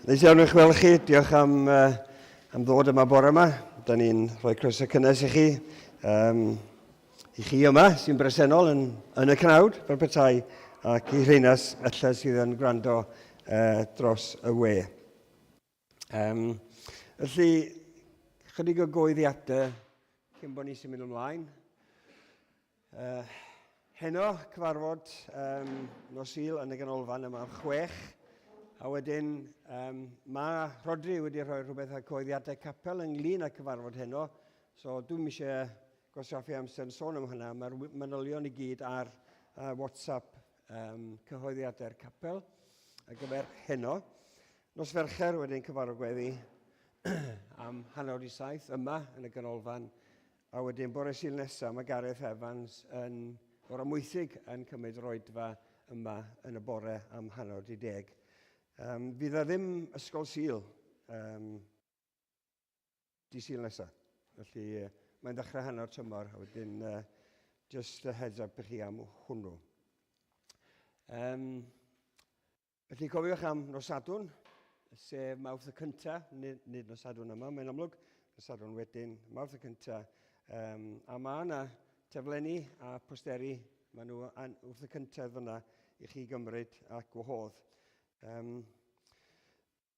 Neis iawn i'ch weld chi. Diolch am ddod yma bore yma. Da ni'n rhoi croeso cynnes i chi. I chi yma sy'n bresennol yn y cnawd, fel petai, ac i rheinas ella sydd yn gwrando dros y we. Felly, chydig o goeddiadau cyn bod ni sy'n mynd ymlaen. Heno, cyfarfod nos Sul yn y ganolfan yma 6. A wedyn, mae Rodri wedi rhoi rhywbeth â coeddiadau capel ynglyn â cyfarfod heno. So dwi'n eisiau gosraffu amser yn sôn am hynna. Mae'r manylion i gyd ar WhatsApp cyhoeddiadau'r capel ar gyfer heno. Nos Fercher wedyn cyfarfod gweddi am 6:30 yma yn y ganolfan. A wedyn bore Sul nesaf mae Gareth Evans yn bore Mwysig yn cymryd roedfa yma yn y bore am 9:10. Fydd e ddim ysgol Sul di Sul nesaf. Felly mae'n dechrau hanner tymor, a wedyn just a heads up i chi am hwnnw. Felly cofiwch am nos Sadwrn, sef Mawrth y cyntaf, nid nos Sadwrn yma, mae'n amlwg, nos Sadwrn wedyn, Mawrth y cyntaf. A mae yna teflenni a posteri, maen nhw wrth y cyntaf fyna i chi gymryd a gwahodd.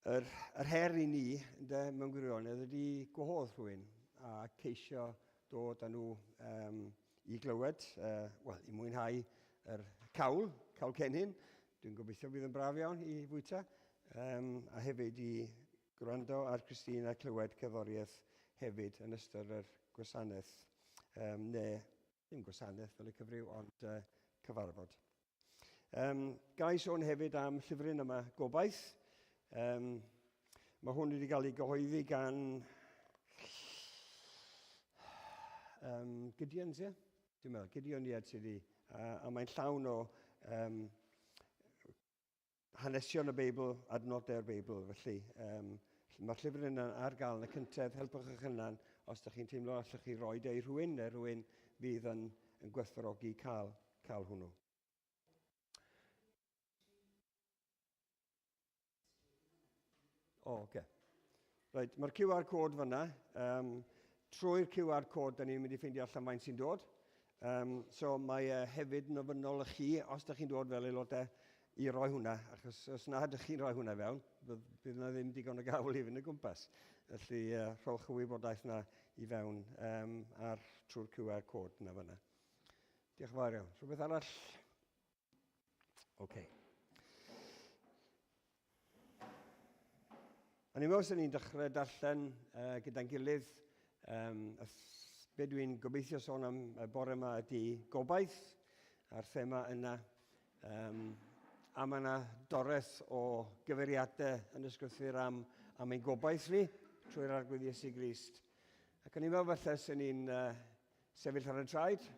Yr her i ni mewn gwirionedd ydy gwahodd rhywun a ceisio dod â nhw i glywed, i mwynhau yr cawl cennin. Dwi'n gobeithio bydd yn braf iawn i fwyta. A hefyd i gwrando ar Christine a clywed cerddoriaeth hefyd yn ystod yr gwasanaeth. Ddim gwasanaeth fel y cyfryw, ond cyfarfod. Gai sôn hefyd am llyfryn yma, Gobaith. Mae hwn wedi cael ei gyhoeddi gan Gideon, ie? Dwi'n meddwl, Gideon sydd wedi, a mae'n llawn o hanesion y Beibl, adnodau'r Beibl. Felly, mae'r llyfr yna ar gael yn y cyntedd. Helpwch eich hynna'n os ydych chi'n teimlo allwch chi roi ei rhywun, neu rhywun fydd yn gwerthfawrogi cael hwnnw. Okay. Right, mae'r QR code fyna. Trwy'r QR code, da ni'n mynd i ffeindio allan faint sy'n dod. So mae hefyd yn ofynnol i chi, os ydych chi'n dod fel aelodau, i roi hwnna. Achos os na ydych chi'n rhoi hwnna fewn, bydd yna ddim digon o gawl i fynd y gwmpas. Felly rhowch y wybodaeth yna i fewn trwy'r QR code yna fyna. Diolch yn fawr iawn. Rhywbeth arall? Okay. A ni'n meddwl sy'n ni'n dechrau darllen gyda'n gilydd. Be dwi'n gobeithio sôn am y bore yma ydy gobaith a'r thema yna. A mae yna doreth o gyfeiriadau yn ysgrifennu am ein gobaith ni trwy'r arglwydd Iesu Grist. Ac o'n i'n meddwl falle sy'n ni'n sefyll ar y traed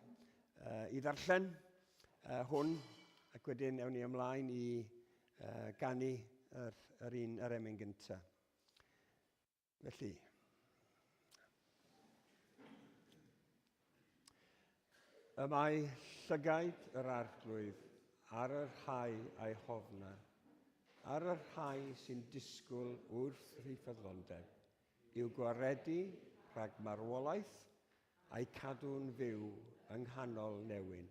i ddarllen hwn, ac wedyn ewn ni ymlaen i ganu yr emyn gyntaf. Felly, y mae llygaid yr arglwydd ar yr rhai a'i hofna, ar yr rhai sy'n disgwyl wrth rhyffyddlondeb, i'w gwaredu rhag marwolaeth a'i cadw'n fyw yng nghanol newyn.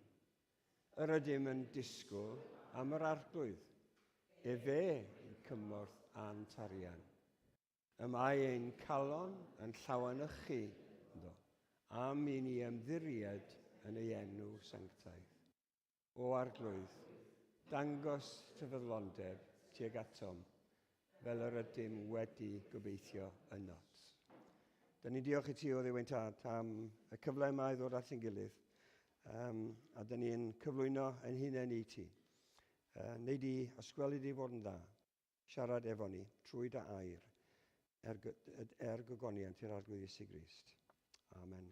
Yr ydym yn disgwyl am yr arglwydd, fe yn cymorth a'n tarian. Y mae ein calon yn llawanychu, am i ni ymddiried yn ei enw sanctaidd. O arglwydd, dangos tyfyddlondeb tuag atom, fel yr ydym wedi gobeithio yno't. Da ni'n diolch i ti o Dduw ein Tad am y cyfle yma i ddod at ein gilydd, a da ni'n cyflwyno ein hunain i ti. Neud i ysgweli di fod yn dda, siarad efo ni trwy dy air, gogoniant i'r arglwydd Iesu Grist. Amen.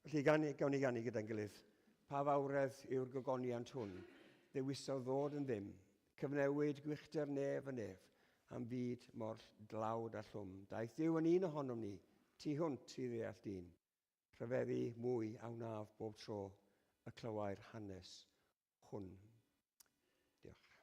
Felly gawn ni ganu gyda'n gilydd. Pa fawredd yw'r gogoniant hwn, ddewisodd ddod yn ddim, cyfnewid gwyllter nef yn nef, am fyd mor dlawd a llwm. Daeth Duw yn un ohonom ni, tu hwnt i ddeall dyn, rhyfeddu mwy a wnaf bob tro y clywai'r hanes hwn. Diolch.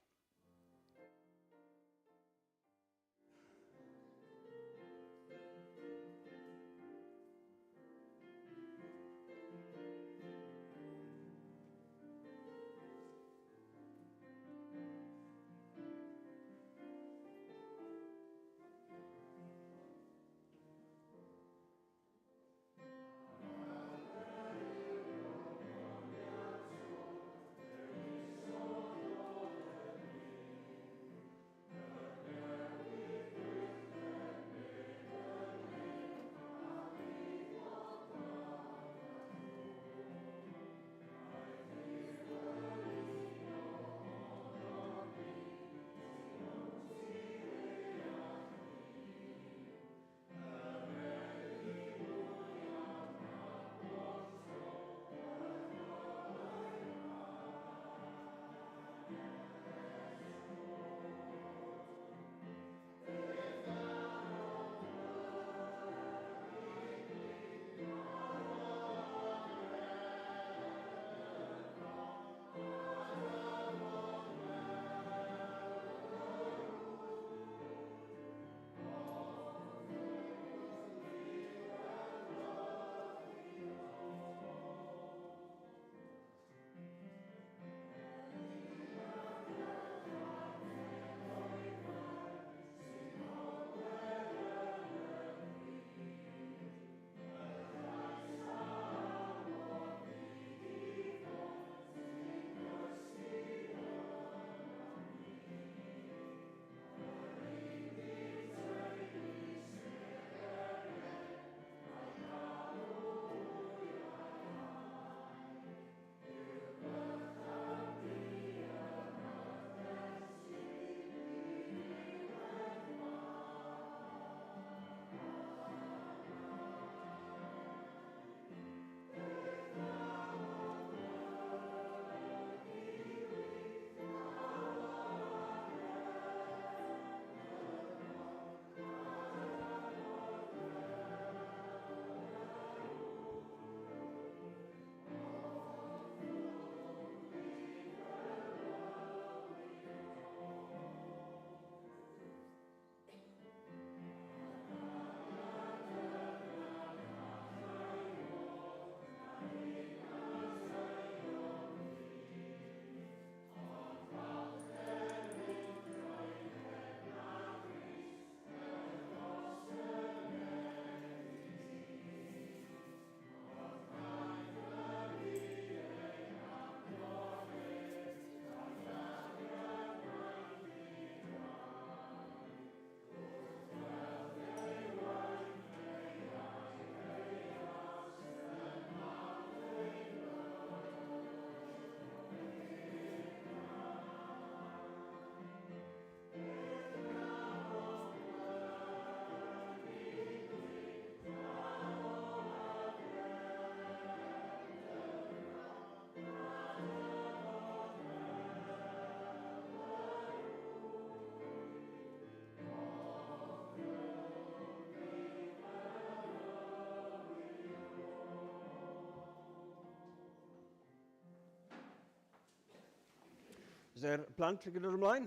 Os e'r plant yn gyda'r ymlaen?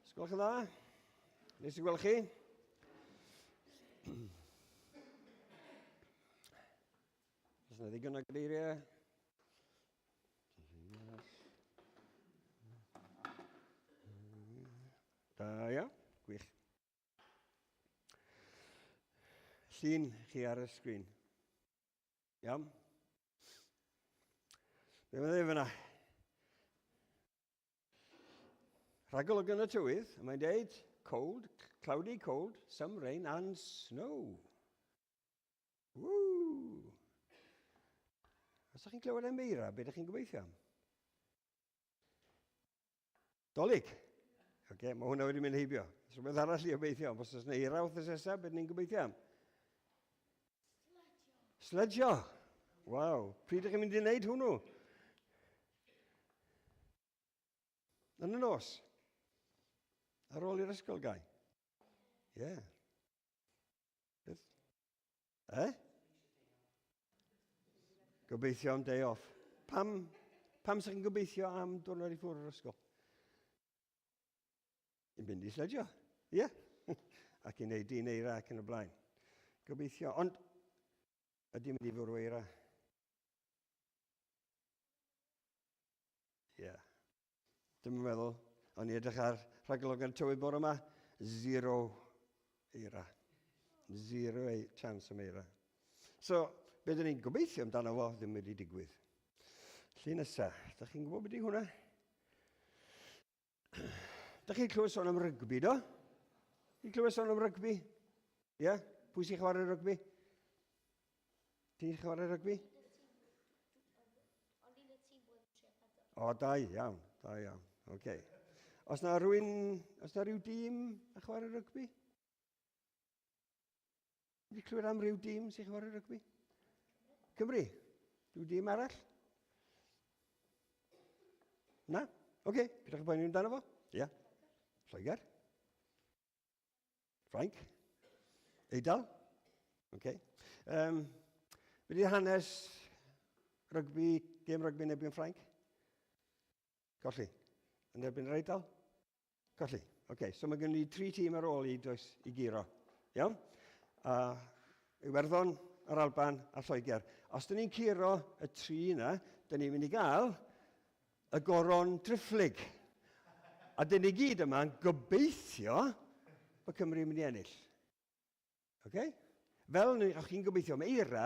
Sgwlch yn dda? Nes i gweld chi? Os yna ddigon o geiriau? Da, ia, gwych. Llun chi ar y sgrin. Iawn. Be mae'n dweud fyna? Rhagolwg yn y tywydd, a mae'n dweud cold, cloudy, cold, some rain and snow. Woo! Os ydych chi'n clywed am eira, beth ydych chi'n gobeithio am? Dolig? Oce, mae hwnna wedi mynd heibio. Os rhywbeth arall i obeithio am, os oes yna eira wrth nesaf, beth ni'n gobeithio am? Sledgio. Waw, pryd ydych chi'n mynd i wneud hwnnw? Yn y nos? Ar ôl i'r ysgol gai? Ie. Beth? Gobeithio am day off. Pam sy'n chi'n gobeithio am diwrnod i ffwrdd o'r ysgol? I mynd i sledgio. Ie. Ac i wneud un eira ac yn y blaen. Gobeithio. Ond, ydy mynd i fwrw eira? Ie. Dwi'n meddwl, o'n i edrych ar rhagolwg yn tywydd bore yma, 0 eira. 0 chance am eira. So, beth ni'n gobeithio amdano fo ddim wedi digwydd. Llun nesaf, ydych chi'n gwybod beth yw hwnna? Ydych chi'n clywed sôn am rygbi, do? Chi'n clywed sôn am rygbi? Ie? Pwy sy'n chwarae rygbi? Ti'n chwarae rygbi? O, da iawn. Okay. Os na ryw dîm a chwarae rygbi? Wedi clywed am ryw dîm sy'n chwarae rygbi? Cymru? Ryw dîm arall? Na? Oce, gyda chi boeni amdano fo? Ia. Lloegr? Ffrainc? Eidal? Oce. Be di hanes rygbi, gêm rygbi yn erbyn Ffrainc? Colli. Yn erbyn yr Eidal? Colli. Oce, so mae gen i 3 tîm ar ôl i giro. Iawn? Iwerddon, yr Alban a Lloegr. Os dyn ni'n curo y 3 yna, dyn ni'n mynd i gael y goron trifflig. A dyn ni gyd yma'n gobeithio bod Cymru'n mynd i ennill. Oce? Fel o'ch chi'n gobeithio am eira,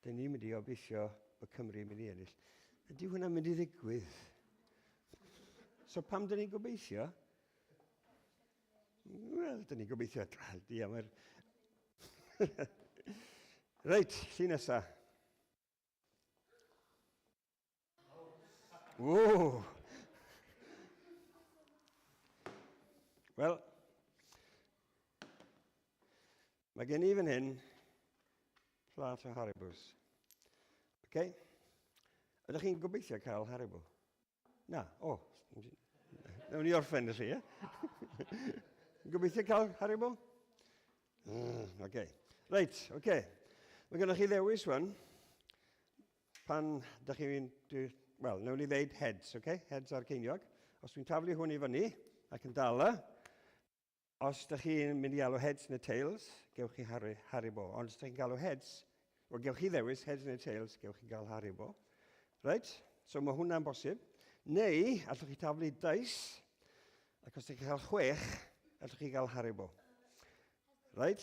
dyn ni'n mynd i obeithio bod Cymru'n mynd i ennill. Ydy hwnna'n mynd i ddigwydd? So pam dyn ni'n gobeithio? Wel, dyn ni'n gobeithio. Reit, llun nesa. Ww! Wel, mae gen i fan hyn plat o Haribos. Okay? Ydych chi'n gobeithio cael Haribo? Na, nawn ni orffen y chi, ie? Gobeithio cael Haribo? Oce. Reit, oce. Mae gennych chi ddewis wan. Pan ydych chi'n... Wel, nawn ni ddeud heads, oce? Heads ar ceiniog. Os dwi'n taflu hwn i fyny ac yn dala, os ydych chi'n mynd i alw heads neu tails, gewch chi Haribo. Ond os ydych chi'n galw heads, o gewch chi ddewis heads neu tails, gewch chi gael Haribo. Reit? So mae hwnna'n bosib. Neu, allwch chi taflu dais, ac os ydych chi'n cael 6, allwch chi gael Haribo. Right?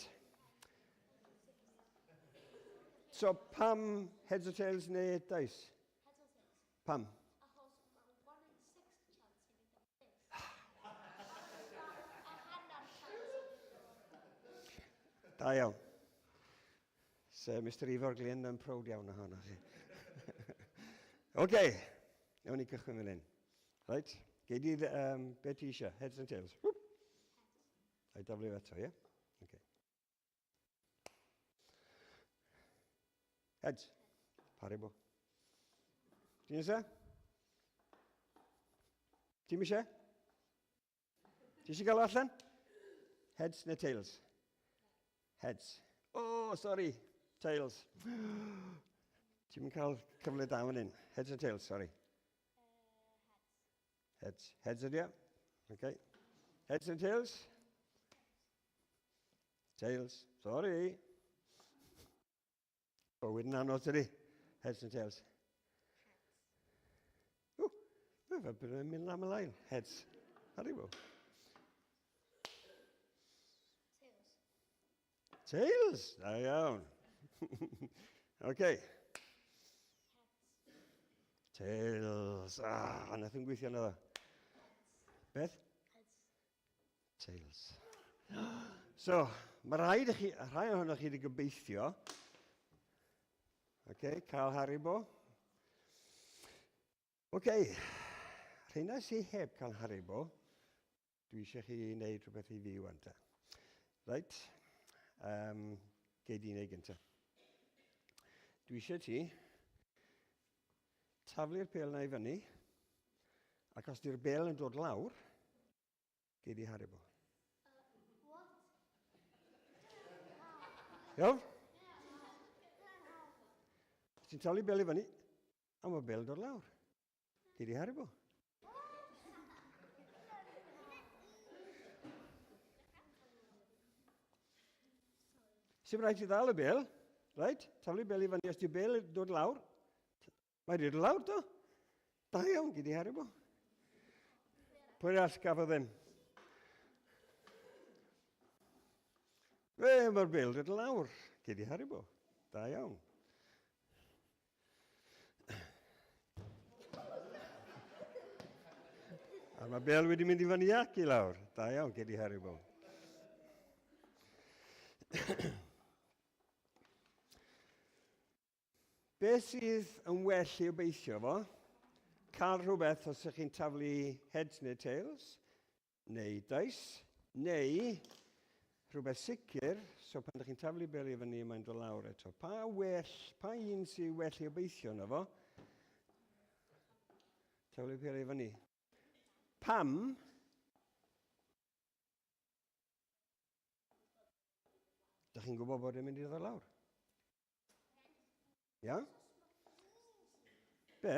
So pam heads or tails neu dais? Pam? Da iawn. So, Mr Ifor Glyn yn prowd iawn o hwnna chi. Oce, nawn ni cychwyn fan hyn. Right? Gei di, be ti eisiau? Heads and tails. Whoop. Ai daflu eto, ie? Okay. Heads. Haribo. Ti'n eisiau? Ti'n eisiau? Ti eisiau gael o allan? Heads neu tails? Heads. Oh, sorry. Tails. Ti'n cael cyfle da fan hyn. Heads and tails, sorry. Heads. Heads ydy o. Okay. Heads and tails? Tails. Sorry. Bywyd yn anodd ydy. Heads and tails. Ww. Fe bydd yn mynd am y lain. Heads. Haribo. Tails. Da iawn. Okay. Tails. Nath yn gweithio yna dda. Beth? Tails. So, mae rhai ohonoch chi wedi gobeithio, cael Haribo. Rheina sy'n heb cael Haribo, dwi eisiau chi wneud rhywbeth i fi wan ta. Right, gei di wneud gynta. Dwi eisiau ti taflu'r bêl na i fyny, ac os di'r bêl yn dod lawr, gei di Haribo. Iawn? Ti'n taflu bêl i fyny, a mae bêl yn dod lawr. Gei di Haribo. Sy'n rhaid i ddal y bêl, right? Taflu bêl i fyny, os di bêl yn dod lawr, mae di dod lawr, do? Da iawn, gei di Haribo. Pwy all gafodd ddim? Mae'r bêl dod lawr, gei di Haribo. Da iawn. A mae bêl wedi mynd i fyny ac i lawr. Da iawn, gei di Haribo. Be sydd yn well i obeithio fo? Cael rhywbeth os ydych chi'n taflu heads neu tails, neu dice, neu rhywbeth sicr, so pan ydych chi'n taflu bêl i fyny, mae'n dod lawr eto. Pa un sy'n well i obeithio yna fo? Taflu bêl i fyny. Pam? Dych chi'n gwybod bod e'n mynd i ddod lawr? Ia? Be?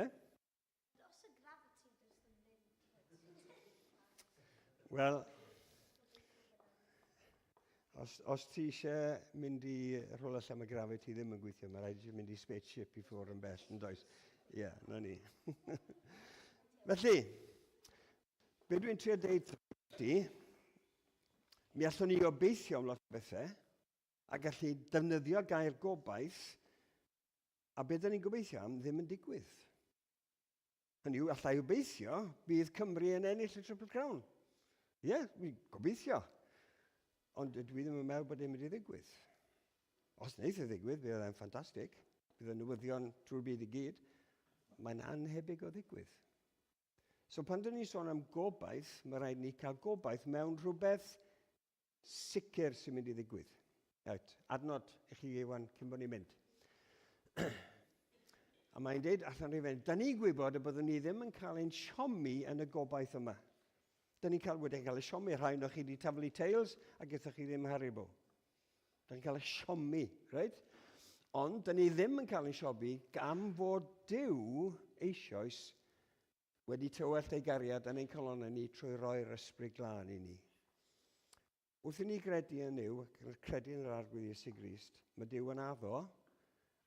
Wel, os ti eisiau mynd i rhywle lle mae gravity ddim yn gweithio, mae rhaid i mynd i spaceship i ffwrdd yn bell, yn does? Ie, na ni. Felly, be dwi'n trio deud ti, mi allwn ni obeithio am lot o bethau, a gallu defnyddio gair gobaith, a beth ni'n gobeithio am ddim yn digwydd. Hynny yw, allai obeithio, bydd Cymru yn ennill y Triple Crown. Ie, mi'n gobeithio. Ond dwi ddim yn meddwl bod e'n mynd i ddigwydd. Os wneith e ddigwydd, bydd e'n ffantastig. Bydd y newyddion trwy'r byd i gyd. Mae'n anhebyg o ddigwydd. So pan dyn ni'n sôn am gobaith, mae rhaid ni cael gobaith mewn rhywbeth sicr sy'n mynd i ddigwydd. Right, adnod i chi Iwan cyn bod ni'n mynd. A mae'n dweud allan i fynd, da ni'n gwybod y byddwn ni ddim yn cael ein siomi yn y gobaith yma. Da ni'n wedi cael y siomi, rhai o'ch chi wedi taflu tails ac ydych chi ddim Haribo. Da ni'n cael y siomi, right? Ond da ni ddim yn cael ein siomi am fod Duw eisoes wedi tywellt ei gariad yn ein colonna ni trwy roi'r ysbryd glân i ni. Wrth i ni gredu yn Duw, credu yn yr arglwydd Iesu Grist, mae Duw yn addo,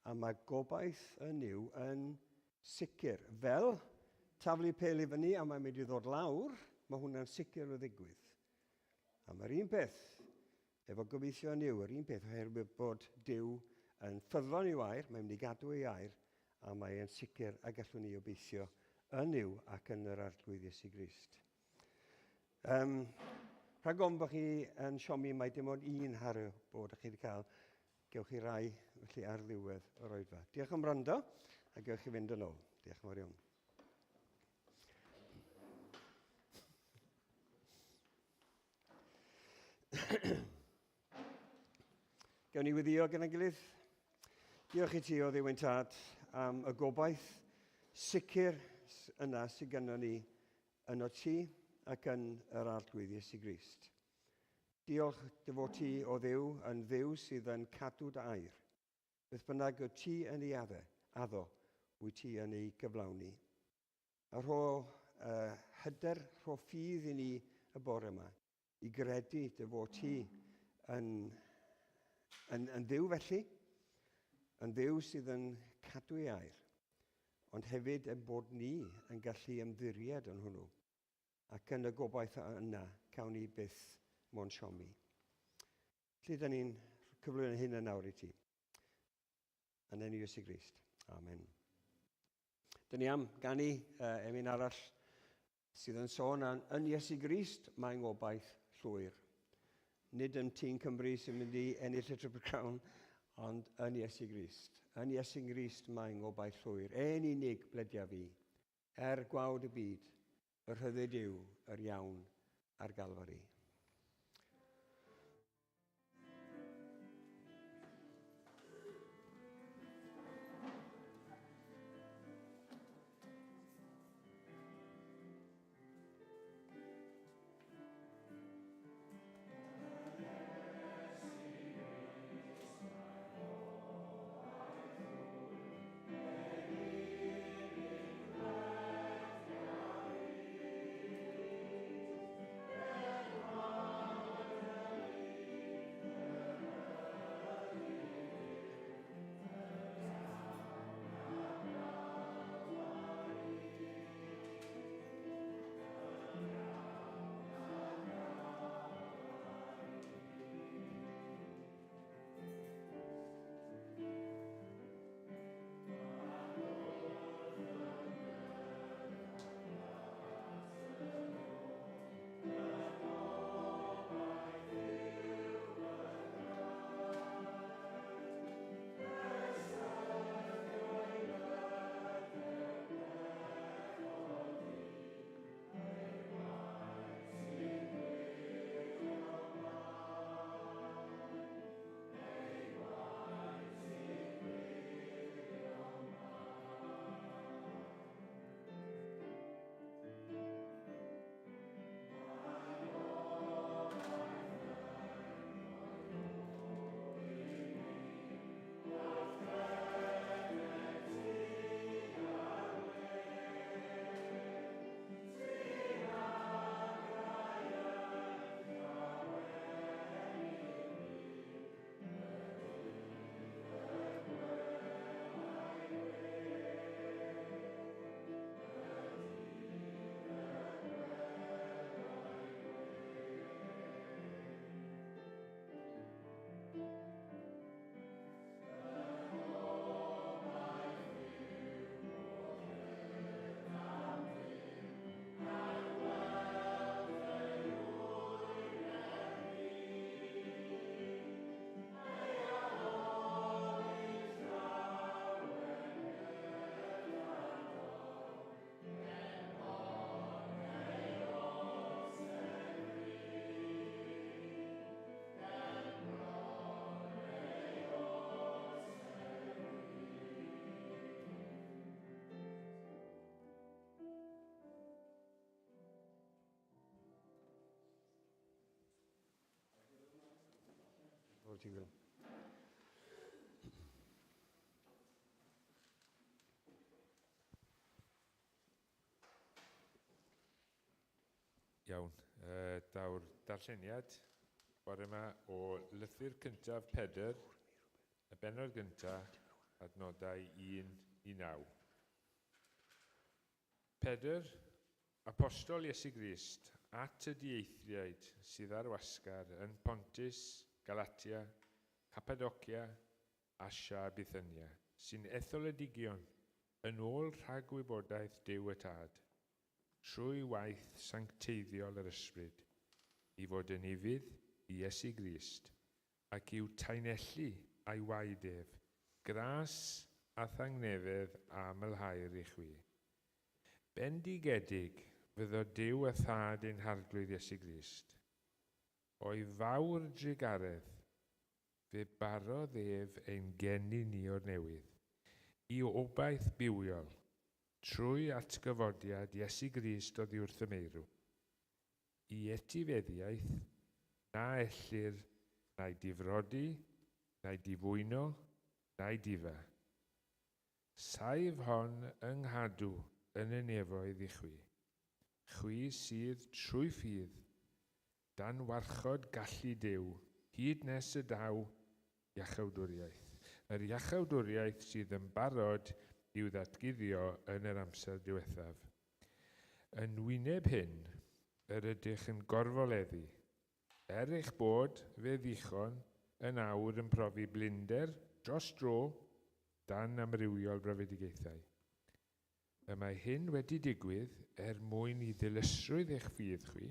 a mae gobaith yn Duw yn sicr. Fel taflu pêl i fyny a mae'n mynd i ddod lawr, mae hwnna'n sicr o ddigwydd. A mae'r un peth, efo gobeithio yn Duw, yr un peth oherwydd bod Duw yn ffyddlon i'w air, mae'n mynd i gadw ei air, a mae'n sicr a gallwn ni obeithio yn Duw ac yn yr arglwydd Iesu Grist. Rhag ofn bod chi yn siomi mai dim ond un Haribo ydych chi wedi cael, gewch chi rai felly ar ddiwedd yr oedfa. Diolch am wrando, a gewch chi fynd yn ôl. Diolch yn fawr iawn. Gawn ni weddio gyda'n gilydd. Diolch i ti o Dduw ein Tad am y gobaith sicr yna sydd gynno ni yn o ti ac yn yr arglwydd Iesu Grist. Diolch dy fod ti o Dduw yn Dduw sydd yn cadw dy air. Beth bynnag o ti yn ei addo, wyt ti yn ei gyflawni. A rho hyder rhoffydd i ni y bore yma, i gredu dy fod ti yn dduw felly, yn dduw sydd yn cadw ei air, ond hefyd y bod ni yn gallu ymddiried yn hwnnw. Ac yn y gobaith yna, cawn ni byth mo'n siomi. Felly, da ni'n cyflwyno hyn yn nawr i ti. Yn enw Iesu Grist. Amen. Da ni am ganu emyn arall sydd yn sôn yn Iesu Grist mae'n gobaith llwyr. Nid yn Tîm Cymru sy'n mynd i ennill y Triple Crown, ond yn Iesu Grist. Yn Iesu Grist mae'n gobaith llwyr. En unig bledia fi, gwawd y byd, y rhyddid yw yr iawn ar Galfari. Fod ti'n gwybod. Iawn, daw'r darlleniad bore yma o lythyr cyntaf Pedr, y bennod gyntaf, adnodau 1 i 9. Pedr, apostol Iesu Grist, at y dieithriaid sydd ar wasgar yn Pontus, Galatia, Cappadocia, Asia a Bithynia, sy'n etholedigion yn ôl rhag wybodaeth Duw y Tad, trwy waith sancteiddiol yr ysbryd, i fod yn ifydd i Iesu Grist, ac i'w tainelli a'i waedef, gras a thangnefedd a mylhau'r i chwi. Bendigedig fyddo Duw y Thad ein harglwydd Iesu Grist. O'i fawr drigaredd, fe barodd ef ein geni ni o'r newydd, i obaith bywiol, trwy atgyfodiad Iesu Grist oddi wrth y meirw, i etifeddiaeth na ellir na'i difrodi, na'i difwyno, na'i difa. Saif hon yng nghadw yn y nefoedd i chwi, Chwi sydd trwy ffydd, dan warchod gallu Duw, hyd nes y daw iachawdwriaeth. Yr iachawdwriaeth sydd yn barod i'w ddatguddio yn yr amser diwethaf. Yn wyneb hyn, yr ydych yn gorfoleddu, eich bod fe ddichon yn awr yn profi blinder dros dro dan amrywiol brofedigaethau. Y mae hyn wedi digwydd mwyn i ddilysrwydd eich ffydd chwi,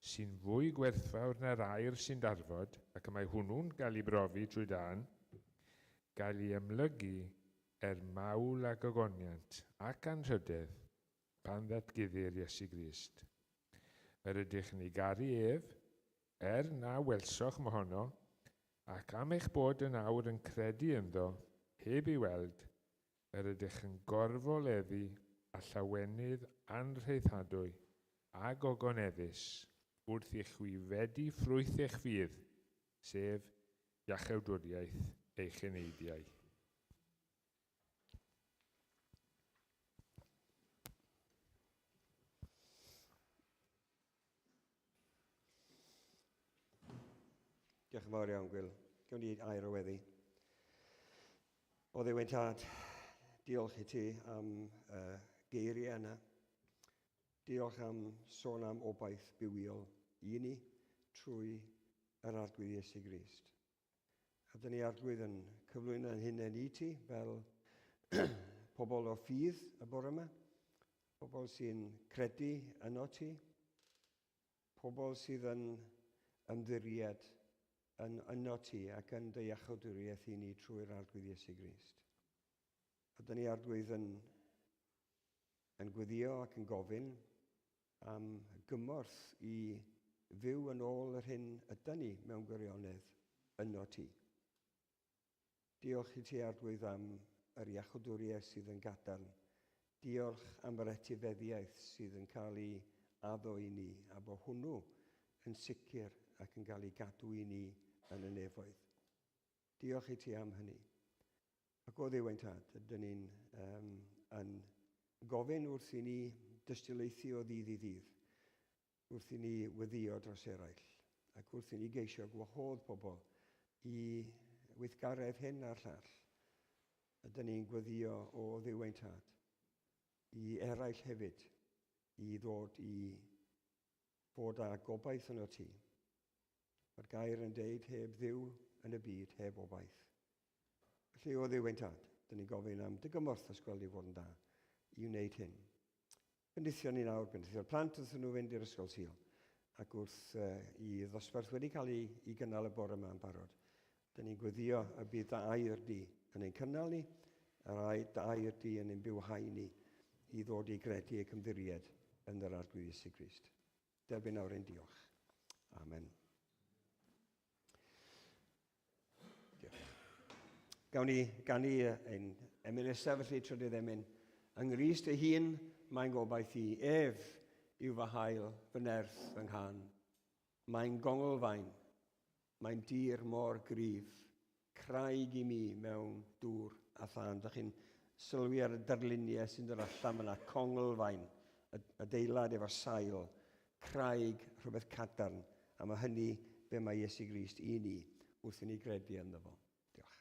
sy'n fwy gwerthfawr na'r aur sy'n darfod, ac y mae hwnnw'n cael ei brofi trwy dan, gael ei ymlygu mawl a gogoniant ac anrhydedd pan ddatguddir Iesu Grist. Yr ydych yn ei garu ef, na welsoch mohono, ac am eich bod yn awr yn credu ynddo, heb ei weld, yr ydych yn gorfoleddu a llawenydd anrheithadwy a gogoneddus wrth i chwi fedi ffrwyth eich ffydd, sef iachawdwriaeth eich eneidiau. Diolch yn fawr iawn, Gwyl. Gawn ni air o weddi. O Dduw ein Tad, diolch i ti am geiriau yna. Diolch am sôn am obaith bywiol i ni trwy yr arglwydd Iesu Grist. A dyn ni arglwydd yn cyflwyno'n hunain i ti fel pobl o ffydd y bore yma, pobl sy'n credu yno ti, pobl sydd yn ymddiried yno ti ac yn dy iachawdwriaeth i ni trwy'r arglwydd Iesu Grist. A dyn ni arglwydd yn gweddio ac yn gofyn am gymorth i fyw yn ôl yr hyn ydyn ni mewn gwirionedd yno ti. Diolch i ti arglwydd am yr iachawdwriaeth sydd yn gadarn. Diolch am yr etifeddiaeth sydd yn cael ei addo i ni, a bod hwnnw yn sicr ac yn cael ei gadw i ni yn y nefoedd. Diolch i ti am hynny. Ac o Dduw ein Tad, ydyn ni'n yn gofyn wrth i ni dystiolaethu o ddydd i ddydd, wrth i ni weddio dros eraill, ac wrth i ni geisio gwahodd pobl i weithgaredd hyn a'r llall. Ydyn ni'n gweddio o Dduw ein Tad i eraill hefyd, i ddod i fod â gobaith yno ti. Mae'r gair yn deud heb dduw yn y byd, heb obaith. Felly o Dduw ein Tad, dyn ni'n gofyn am dy gymorth os gweld i fod yn da i wneud hyn. Bendithio ni nawr, bendithio'r plant wrth nhw fynd i'r ysgol Sul, ac wrth i ddosbarth wedi cael ei gynnal y bore yma yn barod. Dyn ni'n gweddio y bydd dy air di yn ein cynnal ni, dy air di yn ein bywhau ni, i ddod i gredu ac ymddiried yn yr arglwydd Iesu Grist. Derbyn nawr ein diolch. Amen. Gawn ni ganu ein emunesa felly trydydd emyn. Yng Nghrist ei hun, mae'n gobaith i ef yw fy hael, fy nerth, fy nghan. Mae'n gongol fain, mae'n dir mor gryf, craig i mi mewn dŵr a than. Dych chi'n sylwi ar y darluniau sy'n dod allan yna, congol fain, adeilad efo sail, craig rhywbeth cadarn, a mae hynny be mae Iesu Grist i ni wrth i ni gredu ynddo fo. Diolch.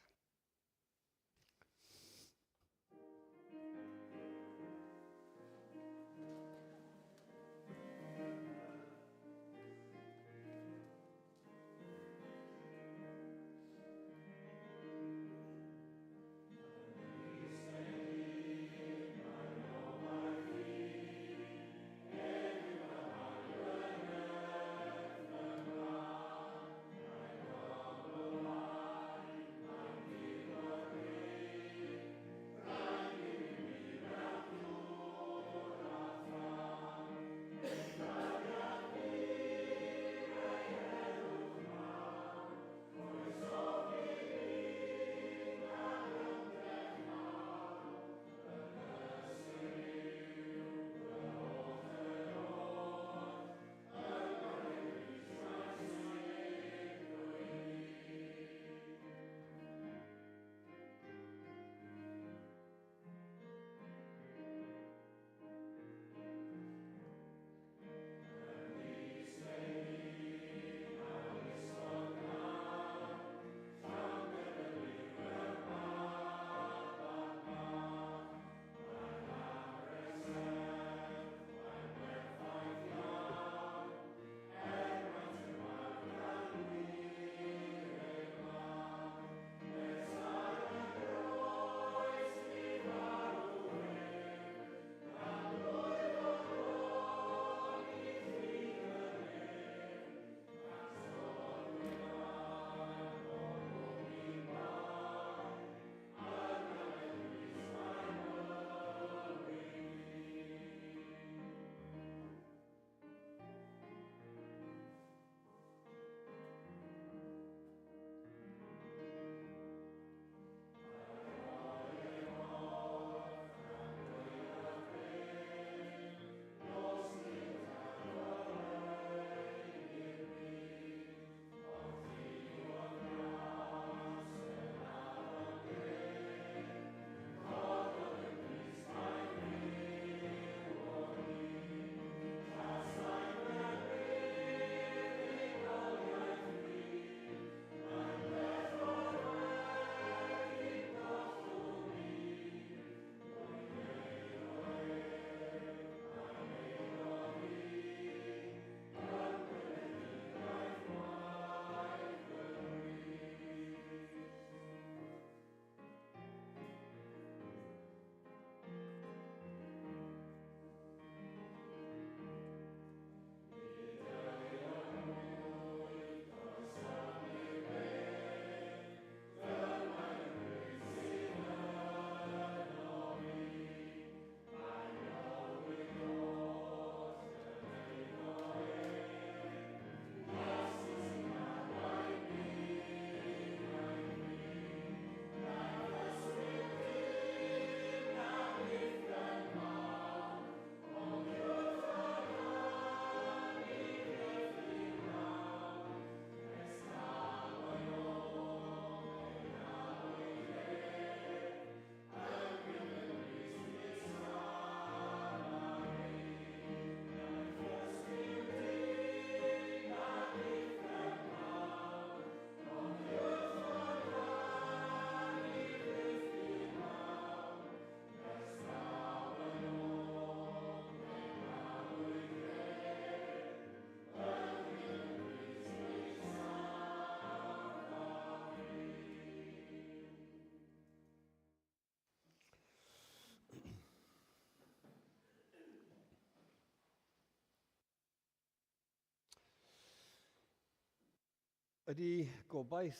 Ydy gobaith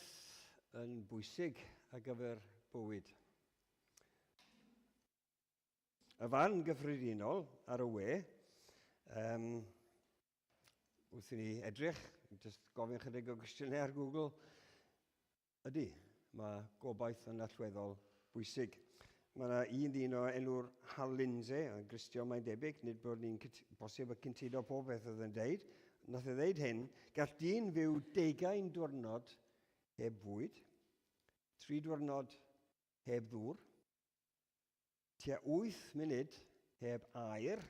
yn bwysig ar gyfer bywyd? Y fan gyffredinol ar y we, wrth i ni edrych, jyst gofyn chydig o gwestiynau ar Google, ydy, mae gobaith yn allweddol bwysig. Mae yna un ddyn o enw'r Hal Lindsay, yn Gristio mae'n debyg, nid bod ni'n bosib y cyntudo pob beth oedd yn deud. Nath e ddeud hyn, gall dyn fyw 20 diwrnod heb fwyd, 3 diwrnod heb ddŵr, tua 8 munud heb aer,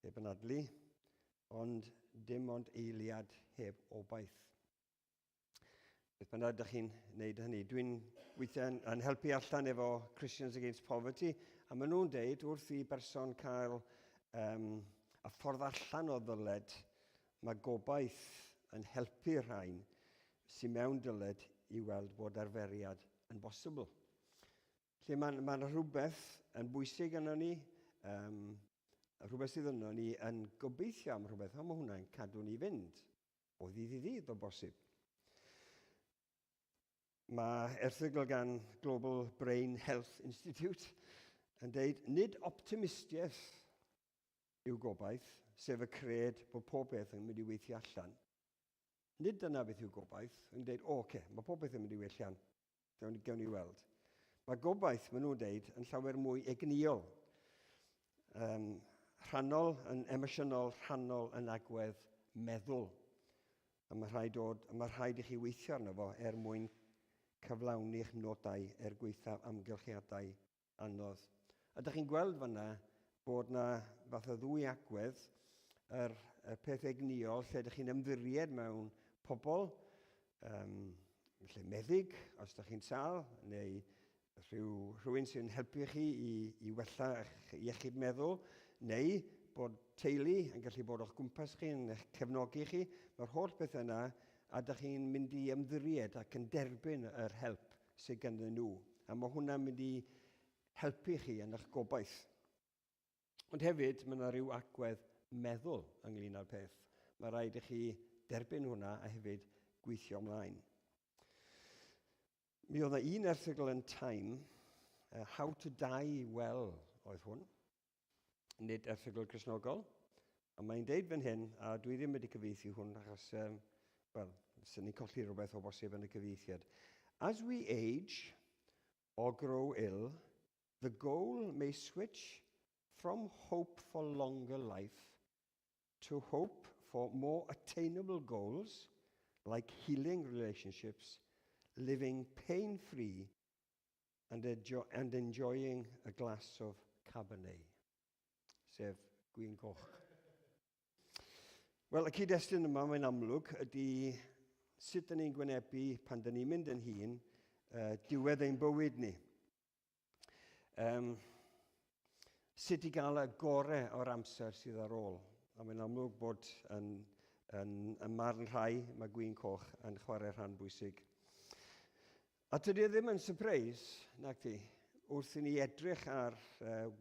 heb anadlu, ond dim ond eiliad heb obaith. Beth bynnag ydych chi'n gwneud hynny? Dwi'n weithio yn helpu allan efo Christians Against Poverty, a maen nhw'n deud wrth i berson cael a ffordd allan o ddyled, mae gobaith yn helpu rhain sy'n mewn dyled i weld bod arferiad yn bosibl. Lle mae'n rhywbeth yn bwysig yno ni, rhywbeth sydd yno ni yn gobeithio am rhywbeth, ond mae hwnna'n cadw ni fynd o ddydd i ddydd o bosib. Mae erthygl gan Global Brain Health Institute yn deud, nid optimistiaeth yw gobaith, sef y cred bod pob beth yn mynd i weithio allan. Nid dyna beth yw gobaith, yn deud, mae pob beth yn mynd i weithio allan, gawn ni weld. Mae gobaith, maen nhw'n deud, yn llawer mwy egniol. Rhannol yn emosiynol, rhannol yn agwedd meddwl. A mae rhaid i chi weithio arno fo mwyn cyflawni'ch nodau gweithaf amgylchiadau anodd. Ydych chi'n gweld fanna bod na fath o ddwy agwedd, yr peth egniol lle ydych chi'n ymddiried mewn pobl, lle meddyg, os ydych chi'n sal, neu rhywun sy'n helpu chi i wella eich iechyd meddwl, neu bod teulu yn gallu bod o'ch gwmpas chi, yn eich cefnogi chi. Mae'r holl beth yna, a ydych chi'n mynd i ymddiried ac yn derbyn yr help sydd ganddyn nhw. A mae hwnna'n mynd i helpu chi yn eich gobaith. Ond hefyd, mae yna rhyw agwedd meddwl ynglyn â'r peth. Mae rhaid i chi derbyn hwnna a hefyd gweithio ymlaen. Mi oedd un erthygl yn Time, How to Die Well oedd hwn, nid erthygl Cristnogol, a mae'n deud fan hyn, a dwi ddim wedi cyfieithu hwn achos, sy'n ni'n colli rhywbeth o bosib yn y cyfieithiad. As we age or grow ill, the goal may switch from hope for longer life to hope for more attainable goals like healing relationships, living pain-free and enjoying a glass of Cabernet, sef gwin coch. Wel, y cyd-destun yma mae'n amlwg ydy sut dyn ni'n gwynebu pan dyn ni'n mynd yn hun diwedd ein bywyd ni. Sut i gael y gorau o'r amser sydd ar ôl. A mae'n amlwg bod yn marn rhai, mae gwin coch yn chwarae rhan bwysig. A tydi ddim yn surprise, nac di, wrth i ni edrych ar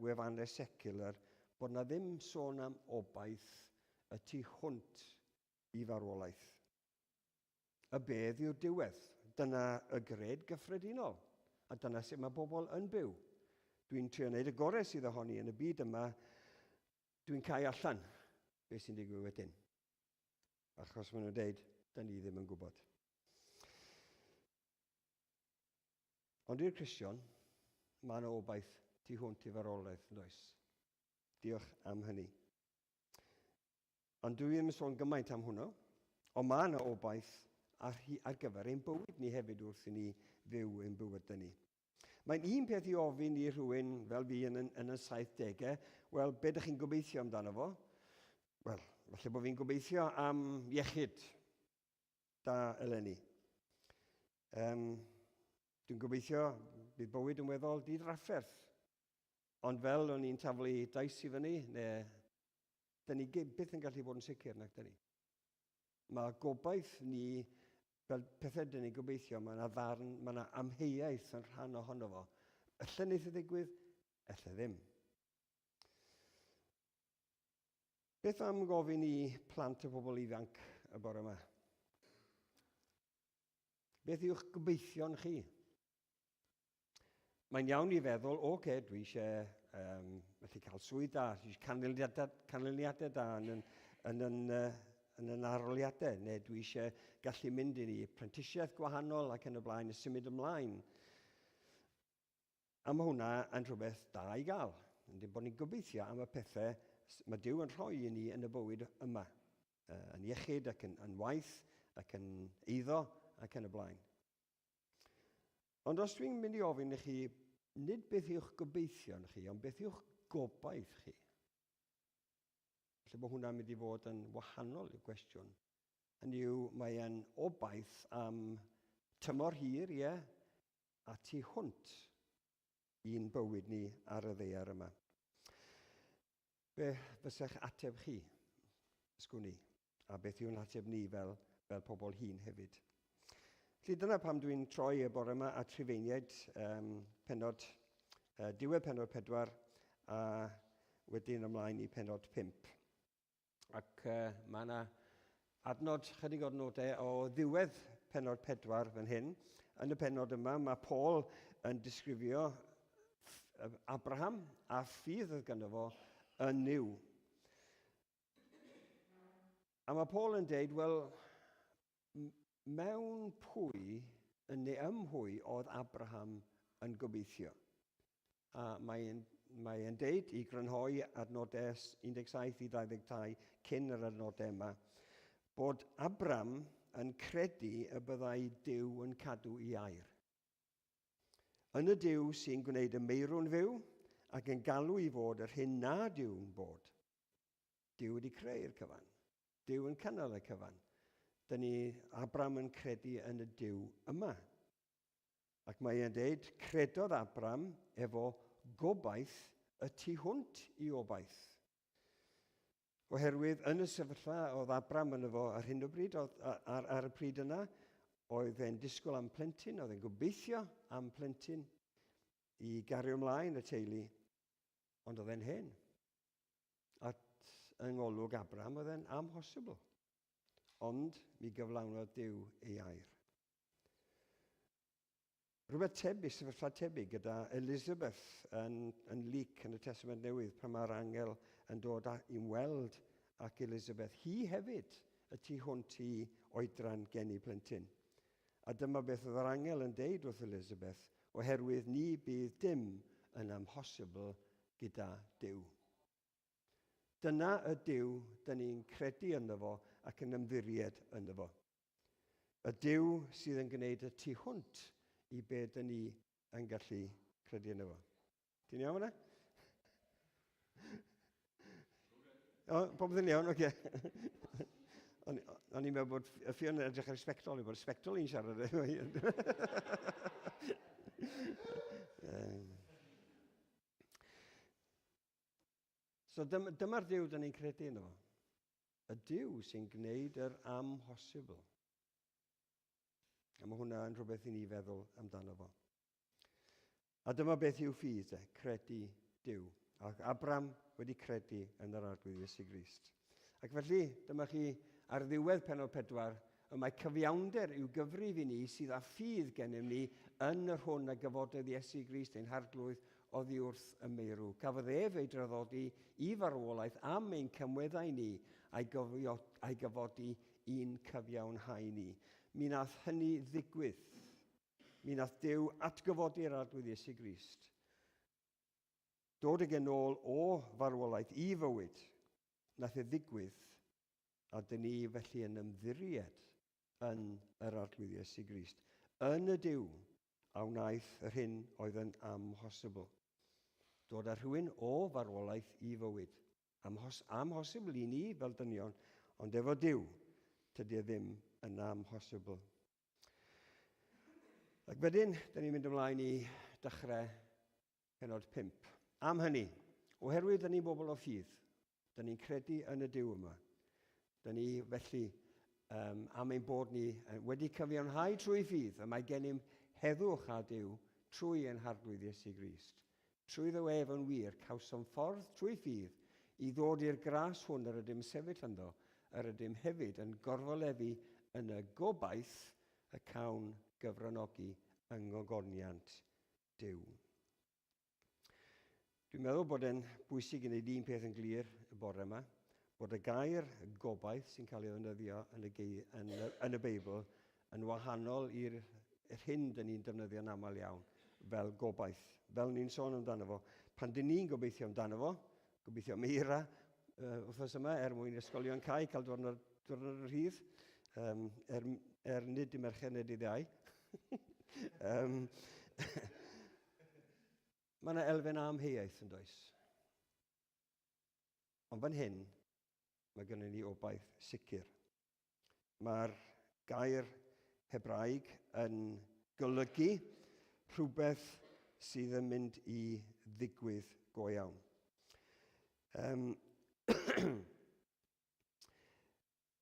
wefannau secular, bod na ddim sôn am obaith y tu hwnt i farwolaeth. Y bedd yw'r diwedd. Dyna y gred gyffredinol. A dyna sut mae bobl yn byw. Dwi'n trio wneud y gorau sydd ohoni yn y byd yma. Dwi'n cael allan beth sy'n digwydd wedyn. Achos maen nhw'n deud, dyn ni ddim yn gwybod. Ond i'r Cristion, mae yna obaith tu hwnt i farwolaeth, does. Diolch am hynny. Ond dwi ddim yn sôn gymaint am hwnnw, ond mae yna obaith ar gyfer ein bywyd ni hefyd wrth i ni fyw ein bywyd ni. Mae'n un peth i ofyn i rhywun fel fi yn y 70au, wel, be ydych chi'n gobeithio amdano fo? Wel, falle bod fi'n gobeithio am iechyd da eleni. Dwi'n gobeithio bydd bywyd yn weddol did-rafferth. Ond fel o'n i'n taflu dais i fyny, neu dyn ni byth yn gallu bod yn sicr nac dyn ni. Mae gobaith ni, fel pethau dyn ni gobeithio, mae yna ddarn, mae yna amheuaeth yn rhan ohono fo. Alla wneith y ddigwydd, alla ddim. Beth am gofyn i plant y bobl ifanc y bore yma? Beth yw'ch gobeithio'n chi? Mae'n iawn i feddwl, oce, dwi eisiau methu cael swydd da, dwi eisiau canlyniadau da yn yn aroliadau, neu dwi eisiau gallu mynd i ni prentisiaeth gwahanol ac yn y blaen, y symud ymlaen. A mae hwnna yn rhywbeth da i gael. Yndyn bod ni'n gobeithio am y pethau mae Duw yn rhoi i ni yn y bywyd yma. Yn iechyd ac yn waith ac yn eiddo ac yn y blaen. Ond os dwi'n mynd i ofyn i chi, nid beth yw'ch gobeithio yn chi, ond beth yw'ch gobaith chi? Felly bod hwnna'n mynd i fod yn wahanol i'r cwestiwn. Hynny yw, mae'n obaith am tymor hir, ie, a tu hwnt i'n bywyd ni ar y ddaear yma. Be fysa'ch ateb chi, ysgwn ni, a beth yw'n ateb ni fel pobl hŷn hefyd. Felly dyna pam dwi'n troi y bore yma at Rhufeiniaid diwedd penod 4 a wedyn ymlaen i penod 5. Ac mae yna chydig o nodau o ddiwedd penod 4 fan hyn. Yn y penod yma mae Paul yn disgrifio Abraham a ffydd oedd gynno fo yn Niw. A mae Paul yn deud, wel, mewn pwy neu pwy oedd Abraham yn gobeithio. A mae'n deud i grynhoi adnodau 17 i 22 cyn yr adnodau yma, bod Abraham yn credu y byddai Duw yn cadw i air. Yn y Duw sy'n gwneud y meirw'n fyw ac yn galw i fod yr hyn na Dyw'n bod. Duw wedi creu'r cyfan. Duw yn cynnal y cyfan. Abraham yn credu yn y Duw yma. Ac mae'n deud, credodd Abraham efo gobaith y tu hwnt i obaith. Oherwydd yn y sefyllfa oedd Abraham yn efo ar hyn o bryd, ar y pryd yna, oedd e'n disgwyl am plentyn, oedd e'n gobeithio am plentyn i gario ymlaen y teulu, ond oedd e'n hen. At yng ngolwg Abraham oedd e'n amhosibl. Ond mi gyflawnodd Duw ei air. Rhywbeth tebyg, sefyllfa tebyg gyda Elizabeth yn Luc yn y Testament Newydd, pan mae'r angel yn dod i'n weld ac Elizabeth. Hi hefyd y tu hwnt i oedran geni plentyn. A dyma beth oedd yr angel yn deud wrth Elizabeth, oherwydd ni bydd dim yn amhosibl gyda Duw. Dyna y Duw dyn ni'n credu ynddo fo ac yn ymddiried ynddo fo. Y Duw sydd yn gwneud y tu hwnt i be dyn ni yn gallu credu ynddo fo. Ti'n iawn yna? Popeth yn iawn, oce. O'n i'n meddwl bod y ffion yn edrych ar y sbectol, i bod y sbectol i'n siarad efo hi. So dyma'r Duw dyn ni'n credu yno fo. Y Duw sy'n gwneud yr amhosibl. A mae hwnna yn rhywbeth i ni feddwl amdano fo. A dyma beth yw ffydd, credu Duw. Ac Abraham wedi credu yn yr arglwydd Iesu Grist. Ac felly, dyma chi ar ddiwedd penod 4, y mae cyfiawnder i'w gyfrif i ni sydd â ffydd gennym ni yn yr hwn a gyfododd Iesu Grist ein harglwydd oddi wrth y meirw. Cafodd ef ei draddodi i farwolaeth am ein cymweddau ni a'i gyfodi i'n cyfiawnhau ni. Mi nath hynny ddigwydd. Mi nath Duw atgyfodi'r arglwydd Iesu Grist. Dod ag yn ôl o farwolaeth i fywyd. Nath e ddigwydd a dyn ni felly yn ymddiried yn yr arglwydd Iesu Grist. Yn y Duw a wnaeth yr hyn oedd yn amhosibl. Dod â rhywun o farwolaeth i fywyd. Amhosibl i ni fel dynion, ond efo Duw, tydi e ddim yn amhosibl. Ac wedyn, dyn ni'n mynd ymlaen i dechrau penod 5. Am hynny, oherwydd dyn ni'n bobl o ffydd, dyn ni'n credu yn y Duw yma. Dyn ni felly, am ein bod ni wedi cyfiawnhau trwy ffydd, a mae gennym heddwch a Duw trwy ein harglwydd Iesu Grist. Trwy ddo ef yn wir, cawsom ffordd trwy ffydd i ddod i'r gras hwn yr ydym sefyll ynddo, yr ydym hefyd yn gorfoleddu yn y gobaith y cawn gyfranogi yng ngogoniant Duw. Dwi'n meddwl bod e'n bwysig i wneud un peth yn glir y bore yma, bod y gair gobaith sy'n cael ei ddefnyddio yn y Beibl yn wahanol i'r hyn dyn ni'n defnyddio'n aml iawn fel gobaith. Fel ni'n sôn amdano fo, pan dyn ni'n gobeithio amdano fo, gobeithio Meira wythnos yma mwyn ysgolion cael diwrnod yr rhydd, nid i merched nid i ddau. Mae yna elfen amheuaeth yn does. Ond fan hyn, mae gennym ni obaith sicr. Mae'r gair Hebraeg yn golygu rhywbeth sydd yn mynd i ddigwydd go iawn.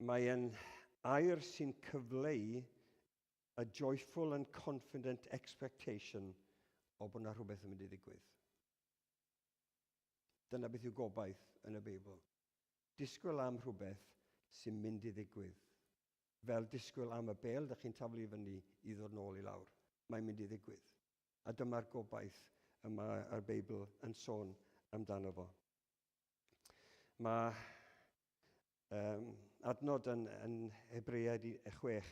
Mae'n air sy'n cyfleu a joyful and confident expectation o bod yna rhywbeth yn mynd i ddigwydd. Dyna beth yw gobaith yn y Beibl. Disgwyl am rhywbeth sy'n mynd i ddigwydd. Fel disgwyl am y bel, ydych chi'n taflu fyny i ddod nôl i lawr. Mae'n mynd i ddigwydd. A dyma'r gobaith yma ar Beibl yn sôn amdano fo. Mae adnod yn Hebreaid 6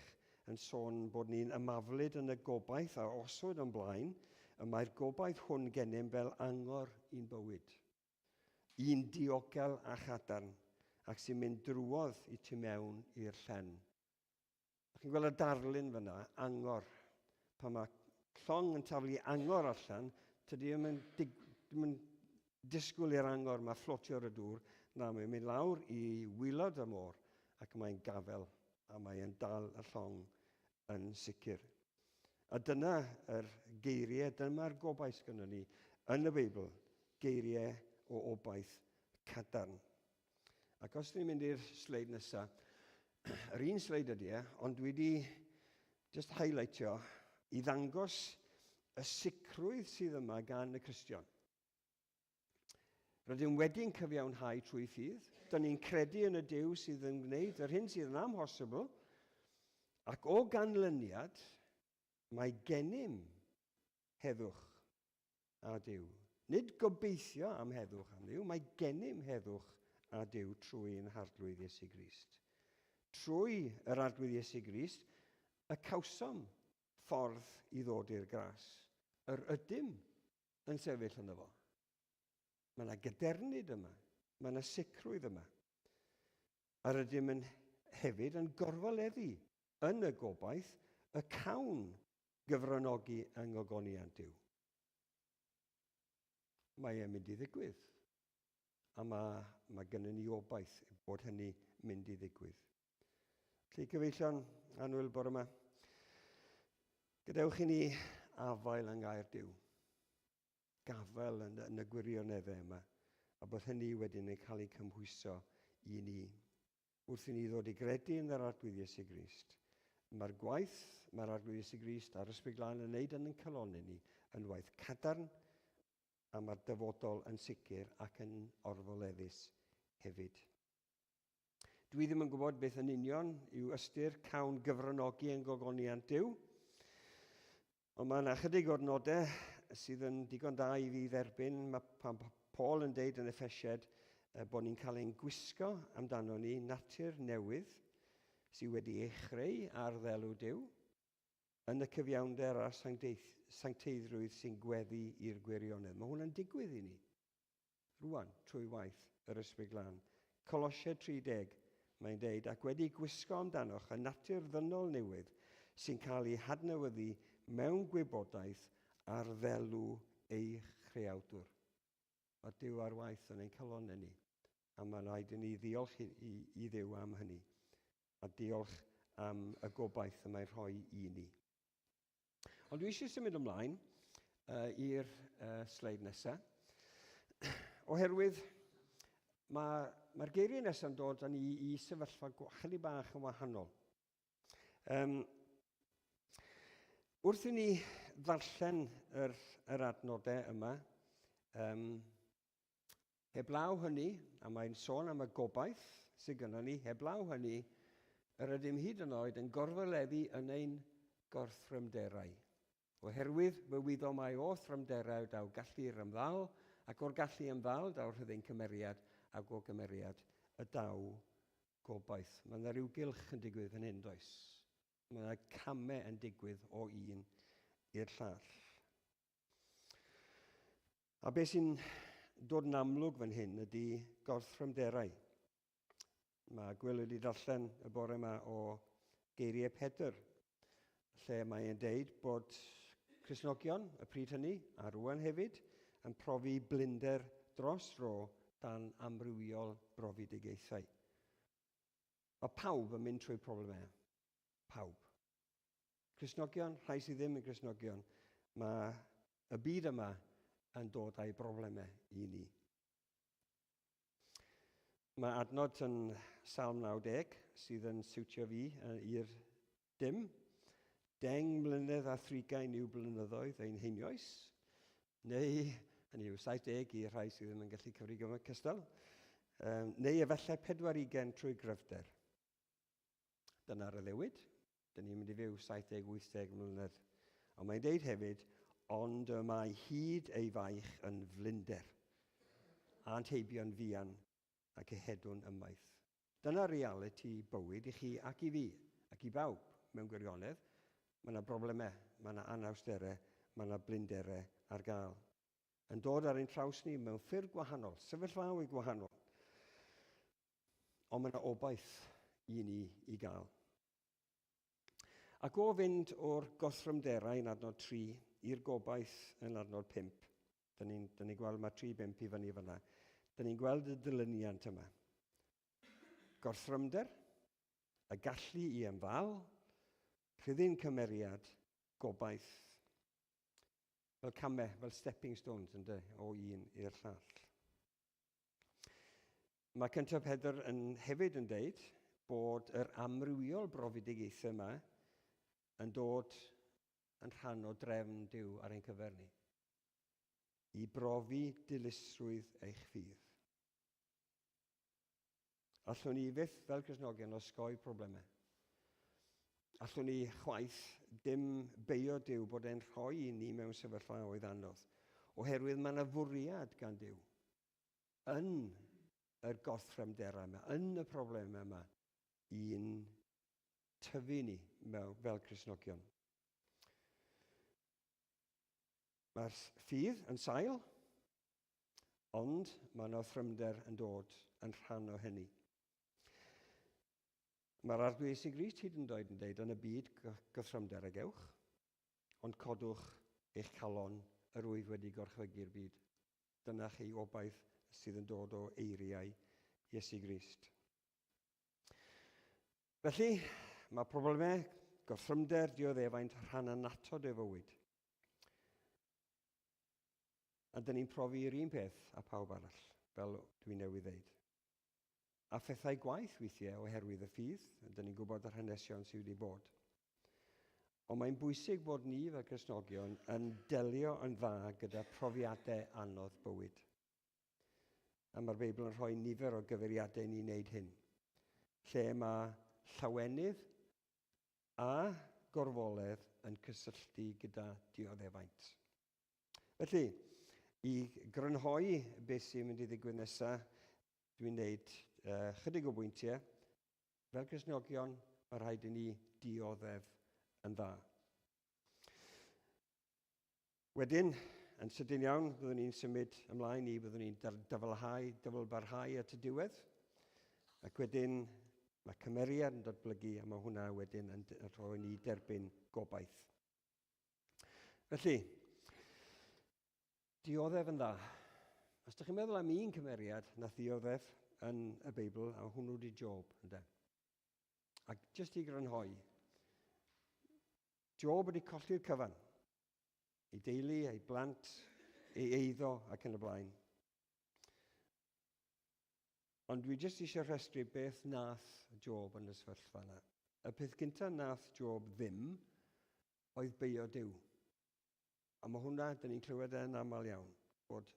yn sôn bod ni'n ymaflyd yn y gobaith a osod yn blaen, y mae'r gobaith hwn gennym fel angor i'n bywyd. Un diogel a chadarn, ac sy'n mynd drwodd i tu mewn i'r llen. Chi'n gweld y darlun fyna, angor. Pan mae llong yn taflu angor allan, tydi ddim yn disgwyl i'r angor mae fflotio ar y dŵr, na mae'n mynd lawr i wylod y môr, ac mae'n gafel, a mae'n dal y llong yn sicr. A dyna yr geiriau, dyma'r gobaith gyda ni yn y Beibl, geiriau o obaith cadarn. Ac os ni'n mynd i'r sleid nesaf, yr un sleid ydy ond dwi wedi just highlightio i ddangos y sicrwydd sydd yma gan y Cristion. Rydym wedi'n cyfiawnhau trwy ffydd, dyn ni'n credu yn y Duw sydd yn gwneud yr hyn sydd yn amhosibl, ac o ganlyniad, mae gennym heddwch a Duw. Nid gobeithio am heddwch am Duw, mae gennym heddwch a Duw trwy'n harglwydd Iesu Grist. Trwy yr arglwydd Iesu Grist, y cawsom ffordd i ddod i'r gras. Yr ydym yn sefyll yno fo. Mae yna gydernid yma. Mae yna sicrwydd yma. Yr ydym yn hefyd yn gorfoleddu yn y gobaith y cawn gyfranogi yng ngogoniant Duw. Mae e'n mynd i ddigwydd. A mae gennym ni obaith bod hynny mynd i ddigwydd. Felly gyfeillion annwyl bore yma, gadewch i ni afael yng ngair Duw. Gafel yn y gwirioneddau yma, a bod hynny wedyn yn cael ei cymhwyso i ni. Wrth i ni ddod i gredu yn yr arglwydd Iesu Grist. Mae'r gwaith, mae'r arglwydd Iesu Grist a'r Ysbryd Glân yn wneud yn calonnau ni yn waith cadarn, a mae'r dyfodol yn sicr ac yn orfoleddus hefyd. Dwi ddim yn gwybod beth yn union yw ystyr cawn gyfranogi yn gogoniant Duw, ond mae yna chydig o'r nodau sydd yn digon da i fi dderbyn. Pan Paul yn deud yn Effesied bod ni'n cael ein gwisgo amdano ni natur newydd sydd wedi ei chreu ar ddelw Duw yn y cyfiawnder a'r sancteiddrwydd sy'n gweddu i'r gwirionedd. Mae hwnna'n digwydd i ni rwan trwy waith yr Ysbryd Glân. Colosied 3:10, mae'n deud, ac wedi gwisgo amdanoch y natur ddynol newydd sy'n cael ei hadnewyddu mewn gwybodaeth ar ddelw ei chreawdwr. Mae Duw ar waith yn ein calonnau ni, a mae'n rhaid i ni ddiolch i Dduw am hynny, a diolch am y gobaith y mae'n rhoi i ni. Ond dwi eisiau symud ymlaen i'r sleid nesaf, oherwydd mae'r geiriau nesaf yn dod â ni i sefyllfa chydig bach yn wahanol. Wrth i ni ddarllen yr adnodau yma, heblaw hynny, a mae'n sôn am y gobaith sydd gyda ni, heblaw hynny, yr ydym hyd yn oed yn gorfoleddu yn ein gorthrymderau. Oherwydd mywyddo mai o thrymderau daw gallu'r ymddal, ac o'r gallu ymddal daw rhyddin cymeriad, ac o gymeriad y daw gobaith. Mae yna rhyw gylch yn digwydd yn hyn, does? Mae yna camau yn digwydd o un i'r llall. A beth sy'n dod yn amlwg fan hyn ydy gorthrymderau. Mae Gwyl wedi darllen y bore yma o geiriau Pedr, lle mae'n deud bod Cristnogion y pryd hynny, a rwan hefyd, yn profi blinder dros ro dan amrywiol brofedigaethau. Mae pawb yn mynd trwy problemau. Pawb. Cristnogion, rhai sydd ddim yn Cristnogion, mae y byd yma yn dod â'i broblemau i ni. Mae adnod yn Psalm 90 sydd yn siwtio fi i'r dim. 10 mlynedd a 30 yw blynyddoedd ein heinios, neu, hynny yw 70 i rhai sydd ddim yn gallu cyfri gyfer cystal, neu efallai 40 trwy gryfder. Dyna'r addewid. Dyn ni'n mynd i fyw 70-80 mlynedd. Ond mae'n deud hefyd, ond mae hyd ei faich yn flinder, a'n heibion fian ac ehedwn ymaith. Dyna reality bywyd i chi ac i fi, ac i bawb mewn gwirionedd. Mae yna broblemau, mae yna anawsterau, mae yna blinderau ar gael. Yn dod ar ein traws ni mewn ffyrdd gwahanol, sefyllfaoedd gwahanol. Ond mae yna obaith i ni i gael. Ac o fynd o'r gorthrymderau yn adnod 3 i'r gobaith yn adnod 5. Dyn ni'n gweld mae 3-5 i fyny fyna. Dyn ni'n gweld y dilyniant yma. Gorthrymder, y gallu i ymddal, rhyddin cymeriad, gobaith. Fel camau, fel stepping stones ynddo, o un i'r llall. Mae cyntaf Pedr yn hefyd yn deud bod yr amrywiol brofedigaethau yma yn dod yn rhan o drefn Duw ar ein cyfer ni. I brofi dilusrwydd eich ffydd. Allwn ni fyth fel Cristnogion osgoi problemau. Allwn ni chwaith dim beio Duw bod e'n rhoi i ni mewn sefyllfaoedd anodd. Oherwydd mae yna fwriad gan Duw yn yr gorthrymderau yma, yn y problemau yma, i'n tyfu ni fel Cristnogion. Mae'r ffydd yn sail, ond mae yna thrymder yn dod yn rhan o hynny. Mae'r arglwydd Iesu Grist hyd yn oed yn dweud yn y byd gythrymder y gewch, ond codwch eich calon yr wyf wedi gorchfygu'r byd. Dyna chi obaith sydd yn dod o eiriau Iesu Grist. Felly, mae problemau gorthrymder dioddefaint rhan annatod o fywyd. A dyn ni'n profi'r un peth a pawb arall, fel dwi'n newydd ddeud. A phethau gwaith weithiau oherwydd y ffydd, dyn ni'n gwybod yr hanesion sydd wedi bod. Ond mae'n bwysig bod ni fel Cristnogion yn delio yn dda gyda profiadau anodd bywyd. A mae'r Beibl yn rhoi nifer o gyfeiriadau ni'n wneud hyn, lle mae llawenydd a gorfoledd yn cysylltu gyda dioddefaint. Felly, i grynhoi beth sy'n mynd i ddigwydd nesaf, dwi'n wneud chydig o bwyntiau. Fel Cristnogion, mae rhaid i ni dioddef yn dda. Wedyn, yn sydyn iawn, byddwn ni'n symud ymlaen i byddwn ni'n dyfalbarhau at y diwedd. Ac wedyn, mae cymeriad yn datblygu a mae hwnna wedyn yn rhoi ni derbyn gobaith. Felly, dioddef yn dda. Os ydych chi'n meddwl am un cymeriad nath dioddef yn y Beibl, a hwnnw di Job, ynde? Ac jyst i grynhoi, Job wedi colli'r cyfan. Ei deulu, ei blant, ei eiddo ac yn y blaen. Ond dwi jyst eisiau rhestru beth nath Job yn y sefyllfa yna. Y peth gyntaf nath Job ddim oedd beio Duw. A mae hwnna, dyn ni'n clywed yn aml iawn, bod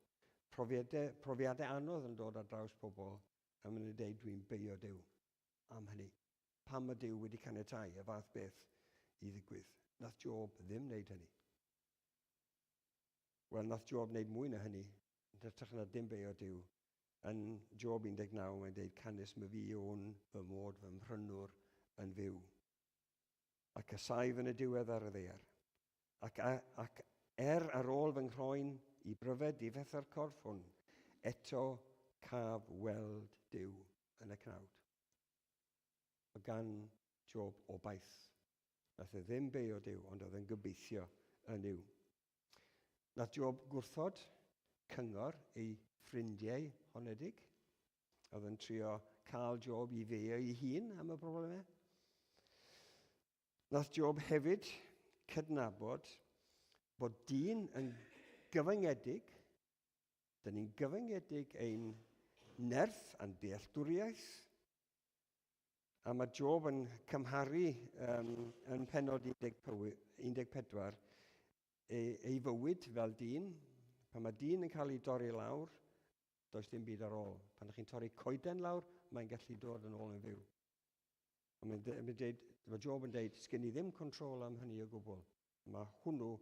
profiadau anodd yn dod ar draws pobl a maen nhw'n dweud dwi'n beio Duw am hynny. Pam mae Duw wedi caniatáu y fath beth i ddigwydd. nath Job ddim wneud hynny. Wel, nath Job wneud mwy na hynny. Yn hytrach na dim be o Duw. Yn Job 19, mae'n dweud, canys my fi o'n fy mod fy mhrynwr yn fyw. Ac ysaf yn y diwedd ar y ddear. Ac ar ôl fy nghroen i bryfed i fetha'r corff hwn, eto caf weld Duw yn y cnawd. O gan Job obaith. Nath e ddim be o Duw, ond oedd e'n gobeithio yn Duw. Nath Job gwrthod cyngor ei ffrindiau honedig. Oedd yn trio cael Job i feio ei hun am y broblemau. Nath Job hefyd cydnabod bod dyn yn gyfyngedig, dyn ni'n gyfyngedig ein nerth a'n dealltwriaeth, a mae Job yn cymharu yn pennod 14 ei fywyd fel dyn. Pan mae dyn yn cael ei dorri lawr, does dim byd ar ôl. Pan ydych chi'n torri coeden lawr, mae'n gallu dod yn ôl yn fyw. Mae Job yn dweud, sgen i ddim control am hynny o gwbl. Mae hwnnw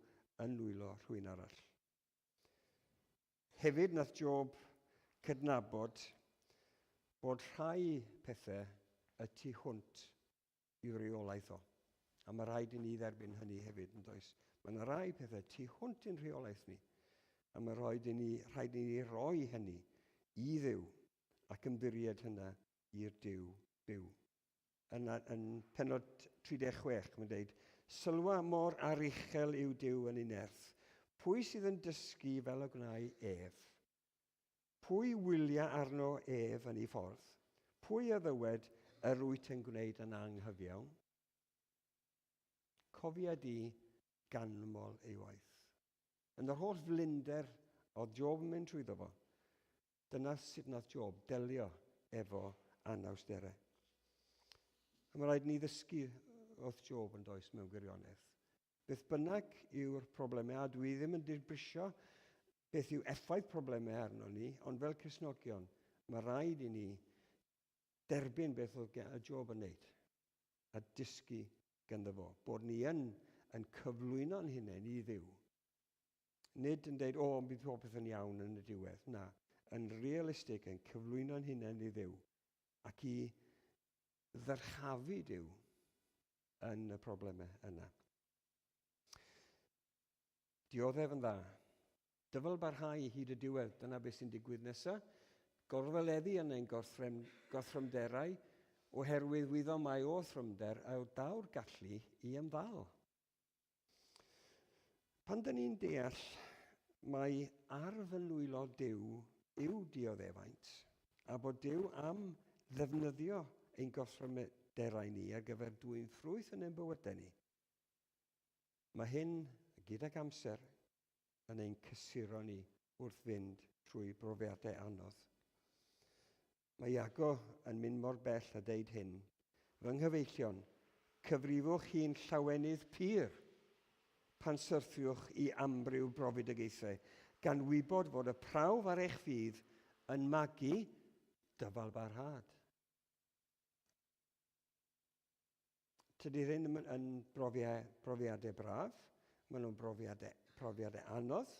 yn lwylo rhywun arall. Hefyd nath Job cydnabod bod rhai pethau y tu hwnt i reolaeth o. A mae rhaid i ni dderbyn hynny hefyd yn does. Mae yna rai pethau tu hwnt i'n reolaeth ni. A mae rhaid i ni roi hynny i Dduw ac ymddiried hynna i'r Duw byw. Yn pennod 36, mae'n dweud, sylwa mor aruchel yw Duw yn ei nerth. Pwy sydd yn dysgu fel y gnau ef? Pwy wylia arno ef yn ei ffordd? Pwy a ddywed yr wyt yn gwneud yn anghyfiawn? Cofia di ganmol ei waith. Yn yr holl flinder oedd Job yn mynd trwyddo fo, dyna sut nath Job delio efo anawsterau. A mae rhaid ni ddysgu wrth Job yn does mewn gwirionedd. Beth bynnag yw'r problemau, a dwi ddim yn dirbrisio beth yw effaith problemau arno ni, ond fel Cristnogion, mae rhaid i ni derbyn beth oedd Job yn wneud a dysgu ganddo fo, bod ni yn cyflwyno'n hunain i Dduw. Nid yn dweud, bydd popeth yn iawn yn y diwedd. Na, yn realistig, yn cyflwyno'n hunain i Dduw ac i ddyrchafu Duw yn y problemau yna. Dioddef yn dda. Dyfal barhau hyd y diwedd, dyna beth sy'n digwydd nesaf. Gorfeleddu yn ein gorthrymderau oherwydd wyddo mai o thrymder a daw'r gallu i ymddal. Pan dyn ni'n deall mae arf yn lwylo Duw yw dioddefaint a bod Duw am ddefnyddio ein gorthrymderau ni ar gyfer dwyn ffrwyth yn ein bywydau ni. Mae hyn, gydag amser, yn ein cysuro ni wrth fynd trwy brofiadau anodd. Mae Iago yn mynd mor bell a deud hyn, fy nghyfeillion, cyfrifwch chi'n llawenydd pyr pan syrthiwch i amryw brofedigaethau, gan wybod fod y prawf ar eich fydd yn magu dyfal barhad. Tydi hyn yn brofiadau braf, maen nhw'n profiadau anodd,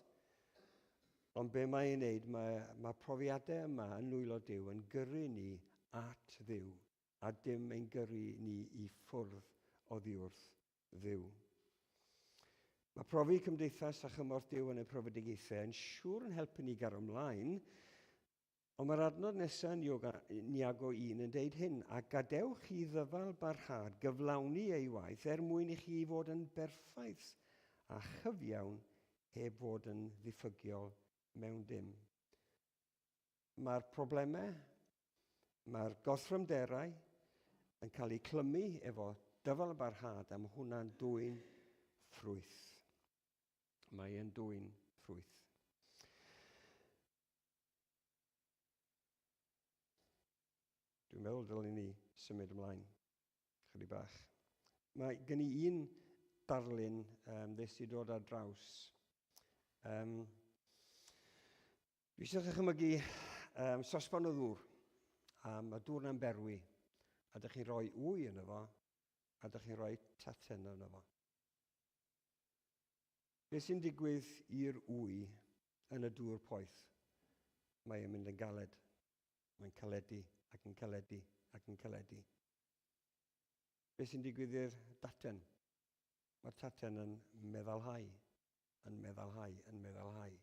ond be mae'n ei wneud, mae profiadau yma yn nwylo Duw yn gyrru ni at Dduw, a dim ein gyrru ni i ffwrdd oddi wrth Dduw. Mae profi cymdeithas a chymorth Duw yn y profedigaethau yn siŵr yn helpu ni gario ymlaen, ond mae'r adnod nesaf yn Iago 1 yn deud hyn, a gadewch chi ddyfal barhad gyflawni ei waith mwyn i chi fod yn berffaith a chyfiawn heb fod yn ddiffygiol mewn dim. Mae'r problemau, mae'r gorthrymderau yn cael eu clymu efo dyfal barhad am hwnna'n dwyn ffrwyth. Mae e'n dwyn ffrwyth. Dwi'n meddwl dylwn ni symud ymlaen chydig bach. Mae gen i un darlun ddys i dod ar draws. Dwi eisiau dychmygu sosban o ddŵr. Mae dŵr na'n berwi. A ydych chi'n rhoi wy yno fo, a ydych chi'n rhoi taten yno fo. Beth sy'n digwydd i'r wy yn y dŵr poeth? Mae e'n mynd yn galed. Mae'n caledu ac yn caledu ac yn caledu. Beth sy'n digwydd i'r daten? Mae'r daten yn meddalhau, yn meddalhau, yn meddalhau.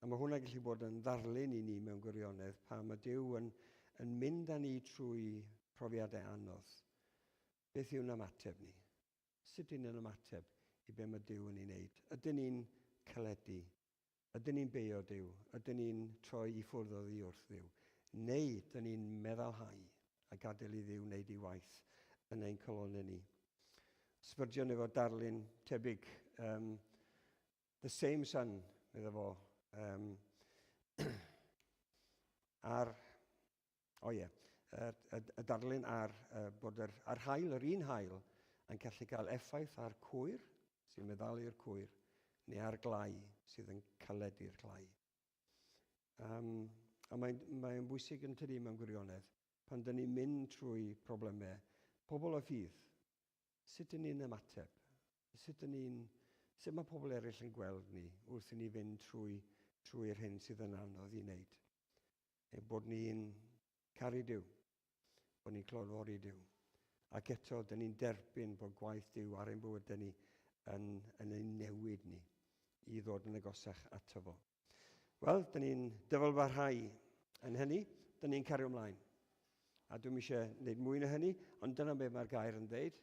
A mae hwnna gallu bod yn ddarlun i ni mewn gwirionedd pan mae Duw yn mynd â ni trwy profiadau anodd. Beth yw'n ymateb ni? Sut yw'n ymateb i be mae Duw yn ei wneud? Ydyn ni'n caledu? Ydyn ni'n beio Duw? Ydyn ni'n troi i ffwrdd oddi wrth Duw? Neu ydyn ni'n meddalhau a gadael i Dduw wneud ei waith yn ein colonnau ni? Spurgeon efo darlun tebyg. The same sun, iddo fo. Y darlun ar bod yr haul, yr un haul, yn gallu cael effaith ar cwyr, sy'n meddalu'r cwyr, neu ar glai, sydd yn caledu'r glai. A mae'n bwysig yn tydi mewn gwirionedd, pan dyn ni'n mynd trwy problemau, pobl o ffydd, sut dyn ni'n ymateb? Sut mae pobl eraill yn gweld ni wrth i ni fynd trwy'r hyn sydd yn anodd i wneud? Bod ni'n caru Duw, bod ni'n clodfori Duw. Ac eto, dyn ni'n derbyn bod gwaith Duw ar ein bywydau ni yn ein newid ni i ddod yn agosach ato fo. Wel, dyn ni'n dyfalbarhau yn hynny, dyn ni'n cario ymlaen. A dwi'n eisiau gwneud mwy na hynny, ond dyna beth mae'r gair yn dweud.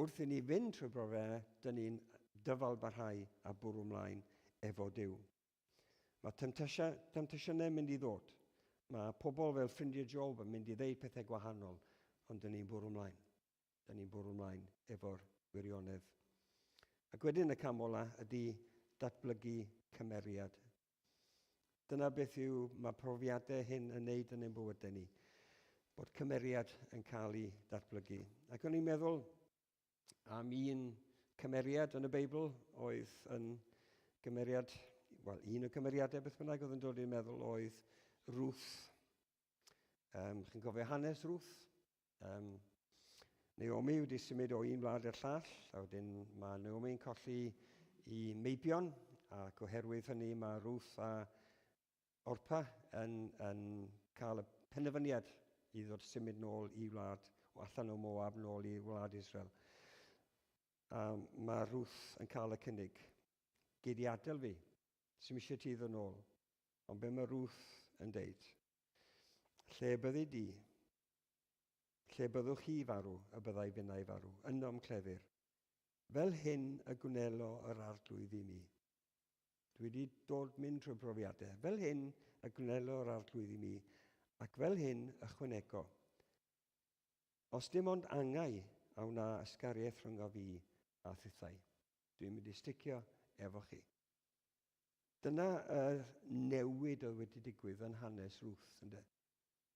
Wrth i ni fynd trwy brofau, dyn ni'n dyfalbarhau a bwrw ymlaen efo Duw. Mae temptasiynau yn mynd i ddod. Mae pobl fel ffrindiau Job yn mynd i ddeud pethau gwahanol, ond dyn ni'n bwrw ymlaen. Dyn ni'n bwrw ymlaen efo'r wirionedd. Ac wedyn y cam ola ydy datblygu cymeriad. Dyna beth yw mae profiadau hyn yn neud yn ein bywydau ni. Bod cymeriad yn cael ei datblygu. Ac o'n i'n meddwl am un cymeriad yn y Beibl oedd yn cymeriad, un o cymeriadau beth bynnag oedd yn dod i'n meddwl oedd Ruth. Chi'n cofio hanes Ruth? Naomi wedi symud o un wlad i'r llall, a wedyn mae Naomi'n colli i meibion, ac oherwydd hynny mae Ruth a Orpa yn cael y penderfyniad i ddod symud nôl i wlad, o allan o Moab nôl i wlad Israel. Mae Ruth yn cael y cynnig, gei di adael fi, sy'n eisiau ti ddod nôl. Ond be mae Ruth yn deud? Lle byddi di? Lle byddwch chi farw, y byddai fynnau farw, ynom clefyr. Fel hyn y gwnelo yr arglwydd i mi. Dwi wedi dod mynd trwy profiadau. Fel hyn y gwnelo yr arglwydd i mi, ac fel hyn ychwanego. Os dim ond angau a wna ysgariaeth rhwng o fi a thithau, dwi'n mynd i sticio efo chi. Dyna y newid oedd wedi digwydd yn hanes Ruth, ynddo?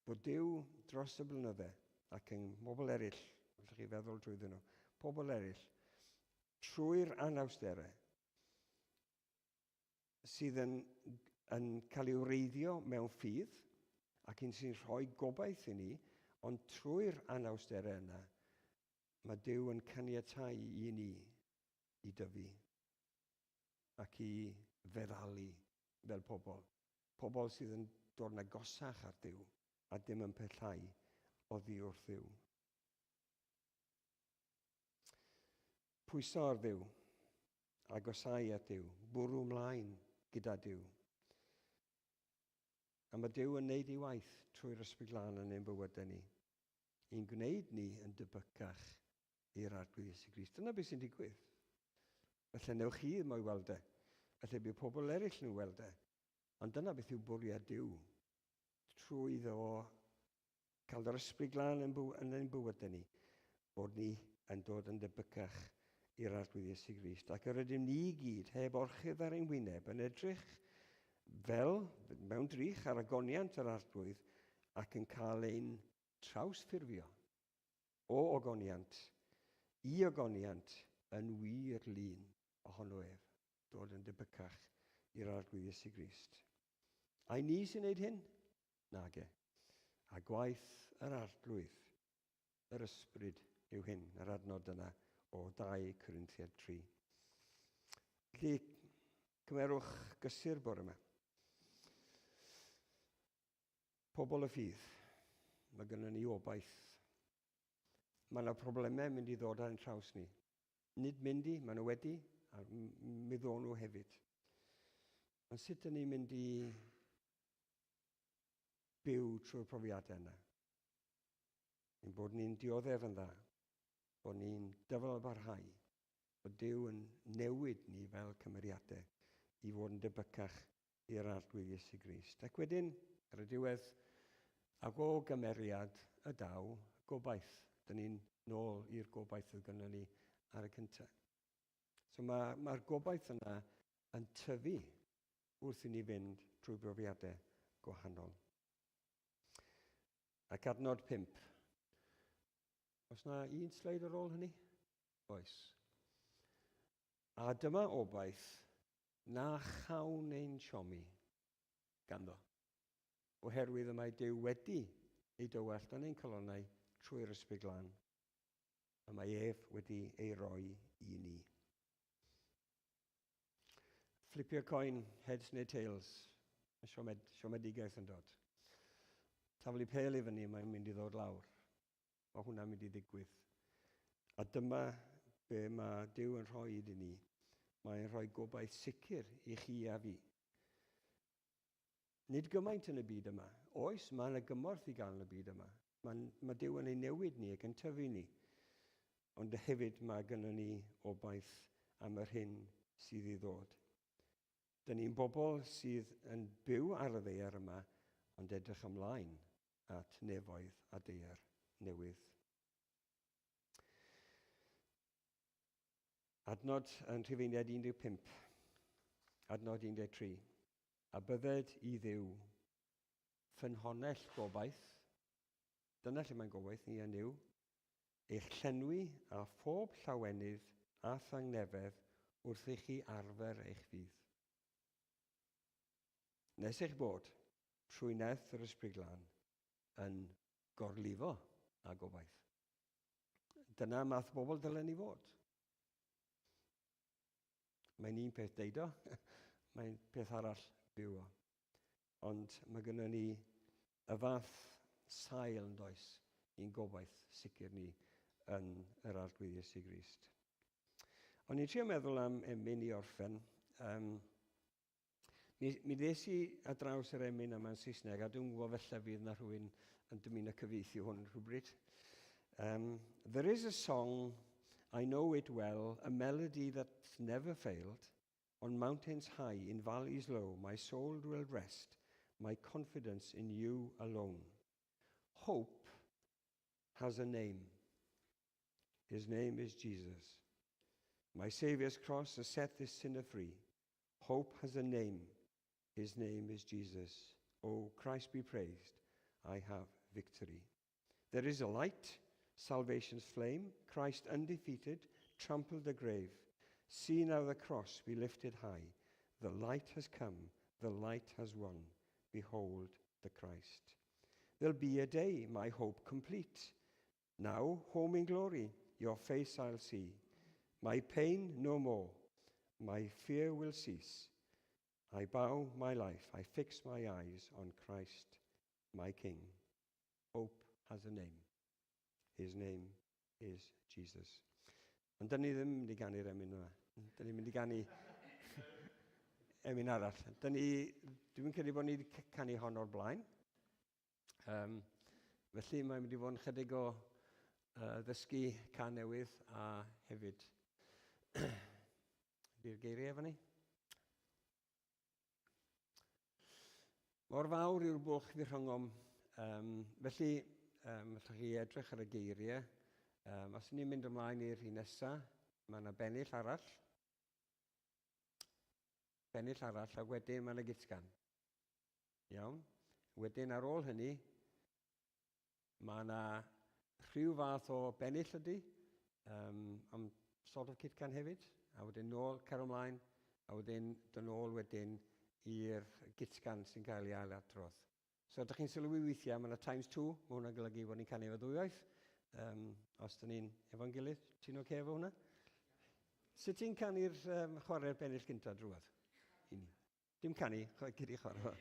Bod Duw dros y blynydde, ac yn bobl eraill, allwch chi feddwl drwyddyn nhw, pobl eraill, trwy'r anawsterau, sydd yn cael ei wreiddio mewn ffydd, ac sy'n rhoi gobaith i ni, ond trwy'r anawsterau yna, mae Duw yn caniatáu i ni i dyfu ac i feddalu fel pobl. Pobl sydd yn dod yn agosach ar Duw a dim yn pellhau oddi wrth Dduw. Pwyso ar Dduw, agosau at Dduw, bwrw ymlaen gyda Duw. A mae Duw yn neud ei waith trwy'r ysbryd glân yn ein bywydau ni. I'n gwneud ni yn dybycach i'r arglwydd Iesu Grist. Dyna beth sy'n digwydd. Felly newch chi ddim o'i weld e. Felly bydd pobl eraill nhw'n weld e. Ond dyna beth yw bwriad Duw. Trwy iddo cael yr ysbryd glân yn ein bywydau ni. Bod ni yn dod yn dybycach i'r arglwydd Iesu Grist. Ac yr ydym ni gyd, heb orchydd ar ein wyneb, yn edrych fel, mewn drych ar agoniant yr arglwydd, ac yn cael ein trawsffurfio o ogoniant i ogoniant yn wir lun ohono ef, dod yn dybycach i'r arglwydd Iesu Grist. A ni sy'n gwneud hyn? Nage. A gwaith yr arglwydd, yr ysbryd yw hyn, yr adnod yna o 2 Corinthiaid 3. Felly, cymerwch gysur bore yma. Pobl y ffydd, mae gennym ni obaith. Mae yna problemau mynd i ddod ar ein traws ni. Nid mynd i, mae nhw wedi, a mi ddod nhw hefyd. Ond sut ydyn ni'n mynd i byw trwy'r profiadau yna? Ein bod ni'n dioddef yn dda, bod ni'n dyfalbarhau, bod Duw yn newid ni fel cymeriadau i fod yn debycach i'r arglwydd Iesu Grist. Ac wedyn, ar y diwedd, ac o gymeriad y daw, gobaith. Dyn ni'n nôl i'r gobaith oedd gynnon ni ar y cyntaf. So mae'r gobaith yna yn tyfu wrth i ni fynd trwy brofiadau gwahanol. Ac adnod 5. Oes na un sleid ar ôl hynny? Oes. A dyma obaith na chawn ein siomi ganddo. Oherwydd y mae Duw wedi ei dywallt yn ein colonnau trwy'r ysbryd glân. A mae ef wedi ei roi i ni. Flipio coin, heads neu tails. Mae siomedigaeth yn dod. Taflu pel i fyny, mae'n mynd i ddod lawr. Mae hwnna'n mynd i ddigwydd. A dyma be mae Duw yn rhoi i ni. Mae'n rhoi gobaith sicr i chi a fi. Nid gymaint yn y byd yma. Oes, mae yna gymorth i gael yn y byd yma. Mae Duw yn ei newid ni ac yn tyfu ni. Ond hefyd mae gennym ni obaith am yr hyn sydd i ddod. Dyn ni'n bobl sydd yn byw ar y ddaear yma, ond edrych ymlaen at nefoedd a daear newydd. Adnod yn Rhufeiniad 15, adnod 13. A bydded i Dduw ffynhonnell gobaith, dyna lle mae'n gobaith ni yn yw, eich llenwi a phob llawenydd a thangnefedd wrth i chi arfer eich fydd. Nes eich bod, trwy neth yr ysbryd glân, yn gorlifo a gobaith. Dyna math bobl dylen ni fod. Mae'n un peth deud o, mae'n peth arall byw o. Ond mae gennym ni y fath sail yn does i'n gobaith sicr ni yn yr arglwydd Iesu Grist. Ond ni'n trio meddwl am emyn i orffen. Mi ddes i ar draws yr emyn yma'n Saesneg, a dwi'n gwybod felly fydd na rhywun yn dymuno cyfieithu hwn rhywbryd. There is a song, I know it well, a melody that's never failed. On mountains high, in valleys low, my soul will rest, my confidence in you alone. Hope has a name. His name is Jesus. My Saviour's cross has set this sinner free. Hope has a name. His name is Jesus. Oh, Christ be praised. I have victory. There is a light, salvation's flame. Christ undefeated, trampled the grave. See now the cross be lifted high. The light has come, the light has won. Behold the Christ. There'll be a day, my hope complete. Now, home in glory, your face I'll see. My pain no more, my fear will cease. I bow my life, I fix my eyes on Christ, my King. Hope has a name. His name is Jesus. Ond dyn ni ddim mynd i ganu'r emyn yma. Dyn ni'n mynd i ganu emyn arall. Dwi'n credu bod ni wedi canu hon o'r blaen. Felly mae'n mynd i fod yn chydig o ddysgu can newydd a hefyd di'r geiriau efo ni. Mor fawr yw'r bwlch fi rhwngom. Felly, allwch chi edrych ar y geiriau. Os ni'n mynd ymlaen i'r un nesaf, mae yna bennill arall. Bennill arall, a wedyn mae yna gitgan. Iawn. Wedyn ar ôl hynny, mae yna rhyw fath o bennill ydy, am sort of gitgan hefyd, a wedyn nôl, cer ymlaen, a wedyn dyn ôl wedyn i'r gitgan sy'n cael ei ailadrodd. So, ydych chi'n sylwi weithiau, mae yna times 2, mae hwnna'n golygu bod ni'n canu efo ddwywaith. Os dyn ni'n efo'n gilydd, ti'n oce efo hwnna? Sut ti'n canu'r chwarae'r bennill gyntaf drwodd? I ni. Dim canu, gyd i chwarae.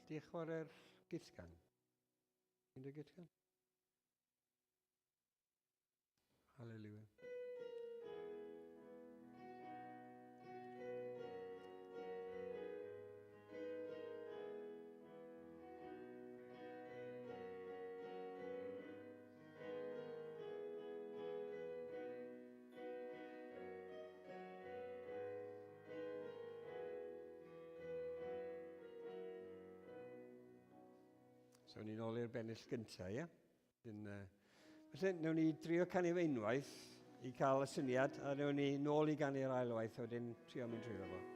Di chwarae'r githgan? Ti'n dweud githgan? Hallelujah. So, ni'n ôl i'r bennill gyntaf, ie? Felly, newn ni drio canu fe unwaith i cael y syniad, a newn ni nôl i ganu'r ail waith, a wedyn trio mynd trwy fo.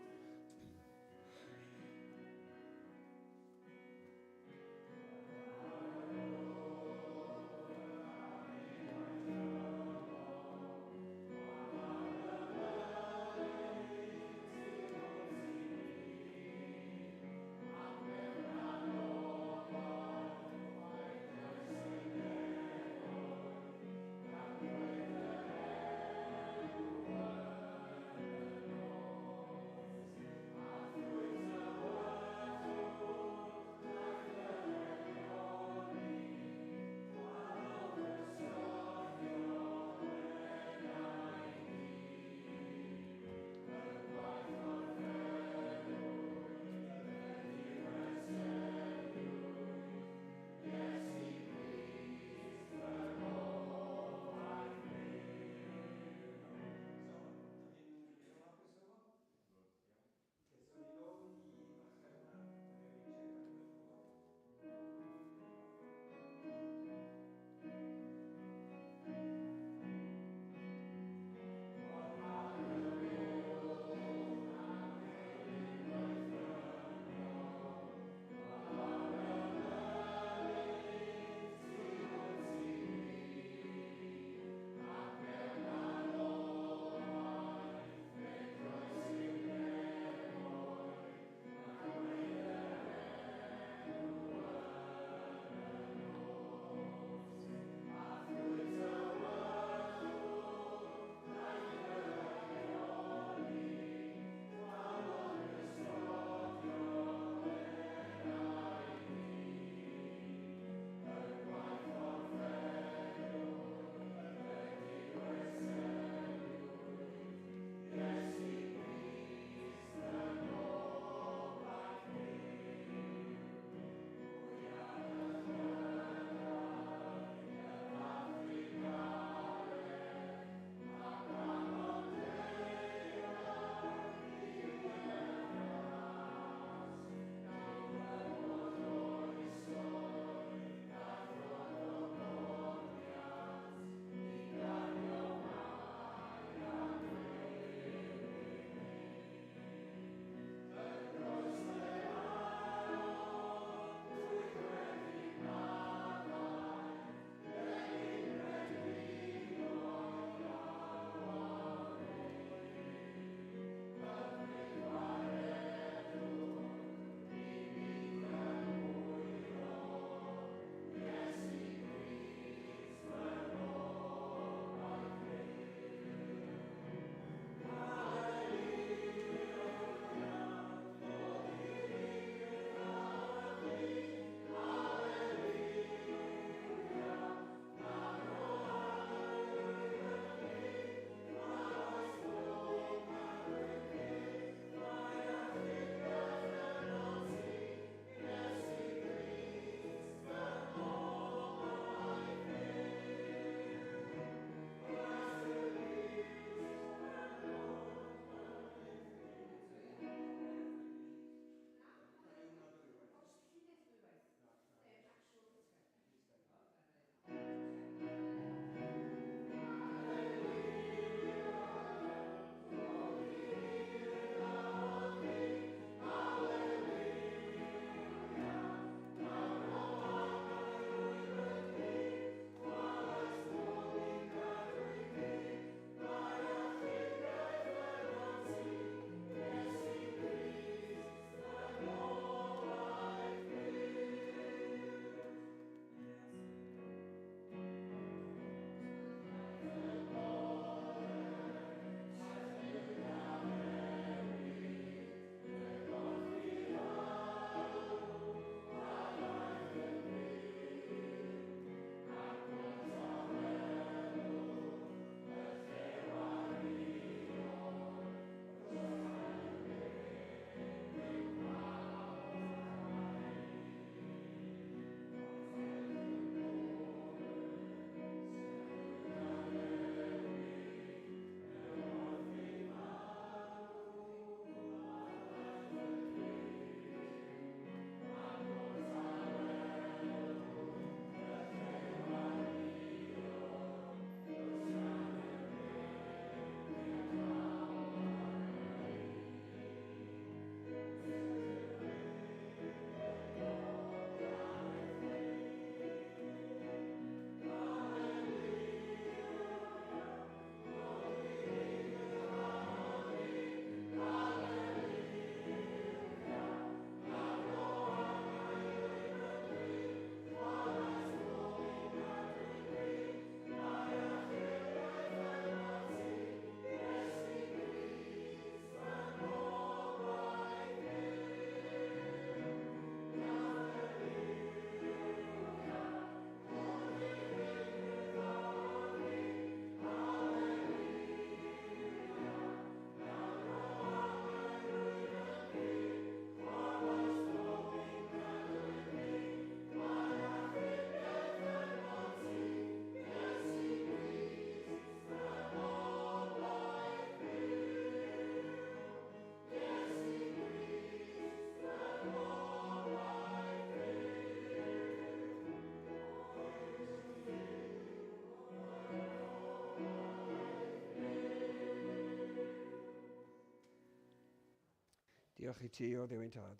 Diolch i ti o Dduw ein Tad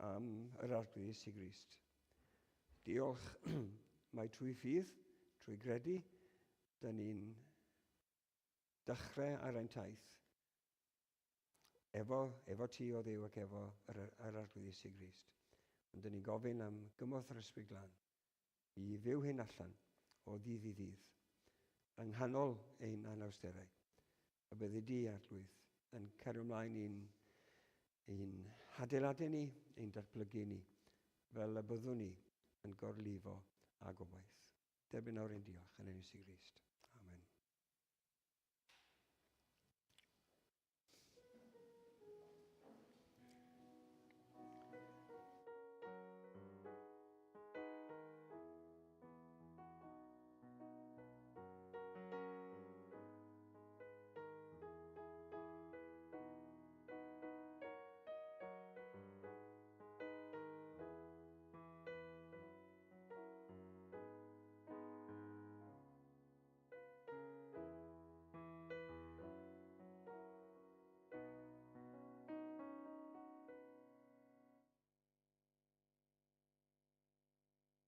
am yr arglwys i Grist. Diolch mai trwy ffydd, trwy gredu, da ni'n dechrau ar ein taith efo ti o Dduw ac efo yr arglwys i Grist. Ond da ni'n gofyn am gymorth yr Ysbryd Glân i fyw hyn allan o ddydd i ddydd yng nghanol ein anawsterau. A byddi di arglwydd yn cario ymlaen i'n adeiladu ni, i'n datblygu ni, fel y byddwn ni yn gorlifo a gobaith. Derbyn nawr ein diolch yn Ynys i Grist.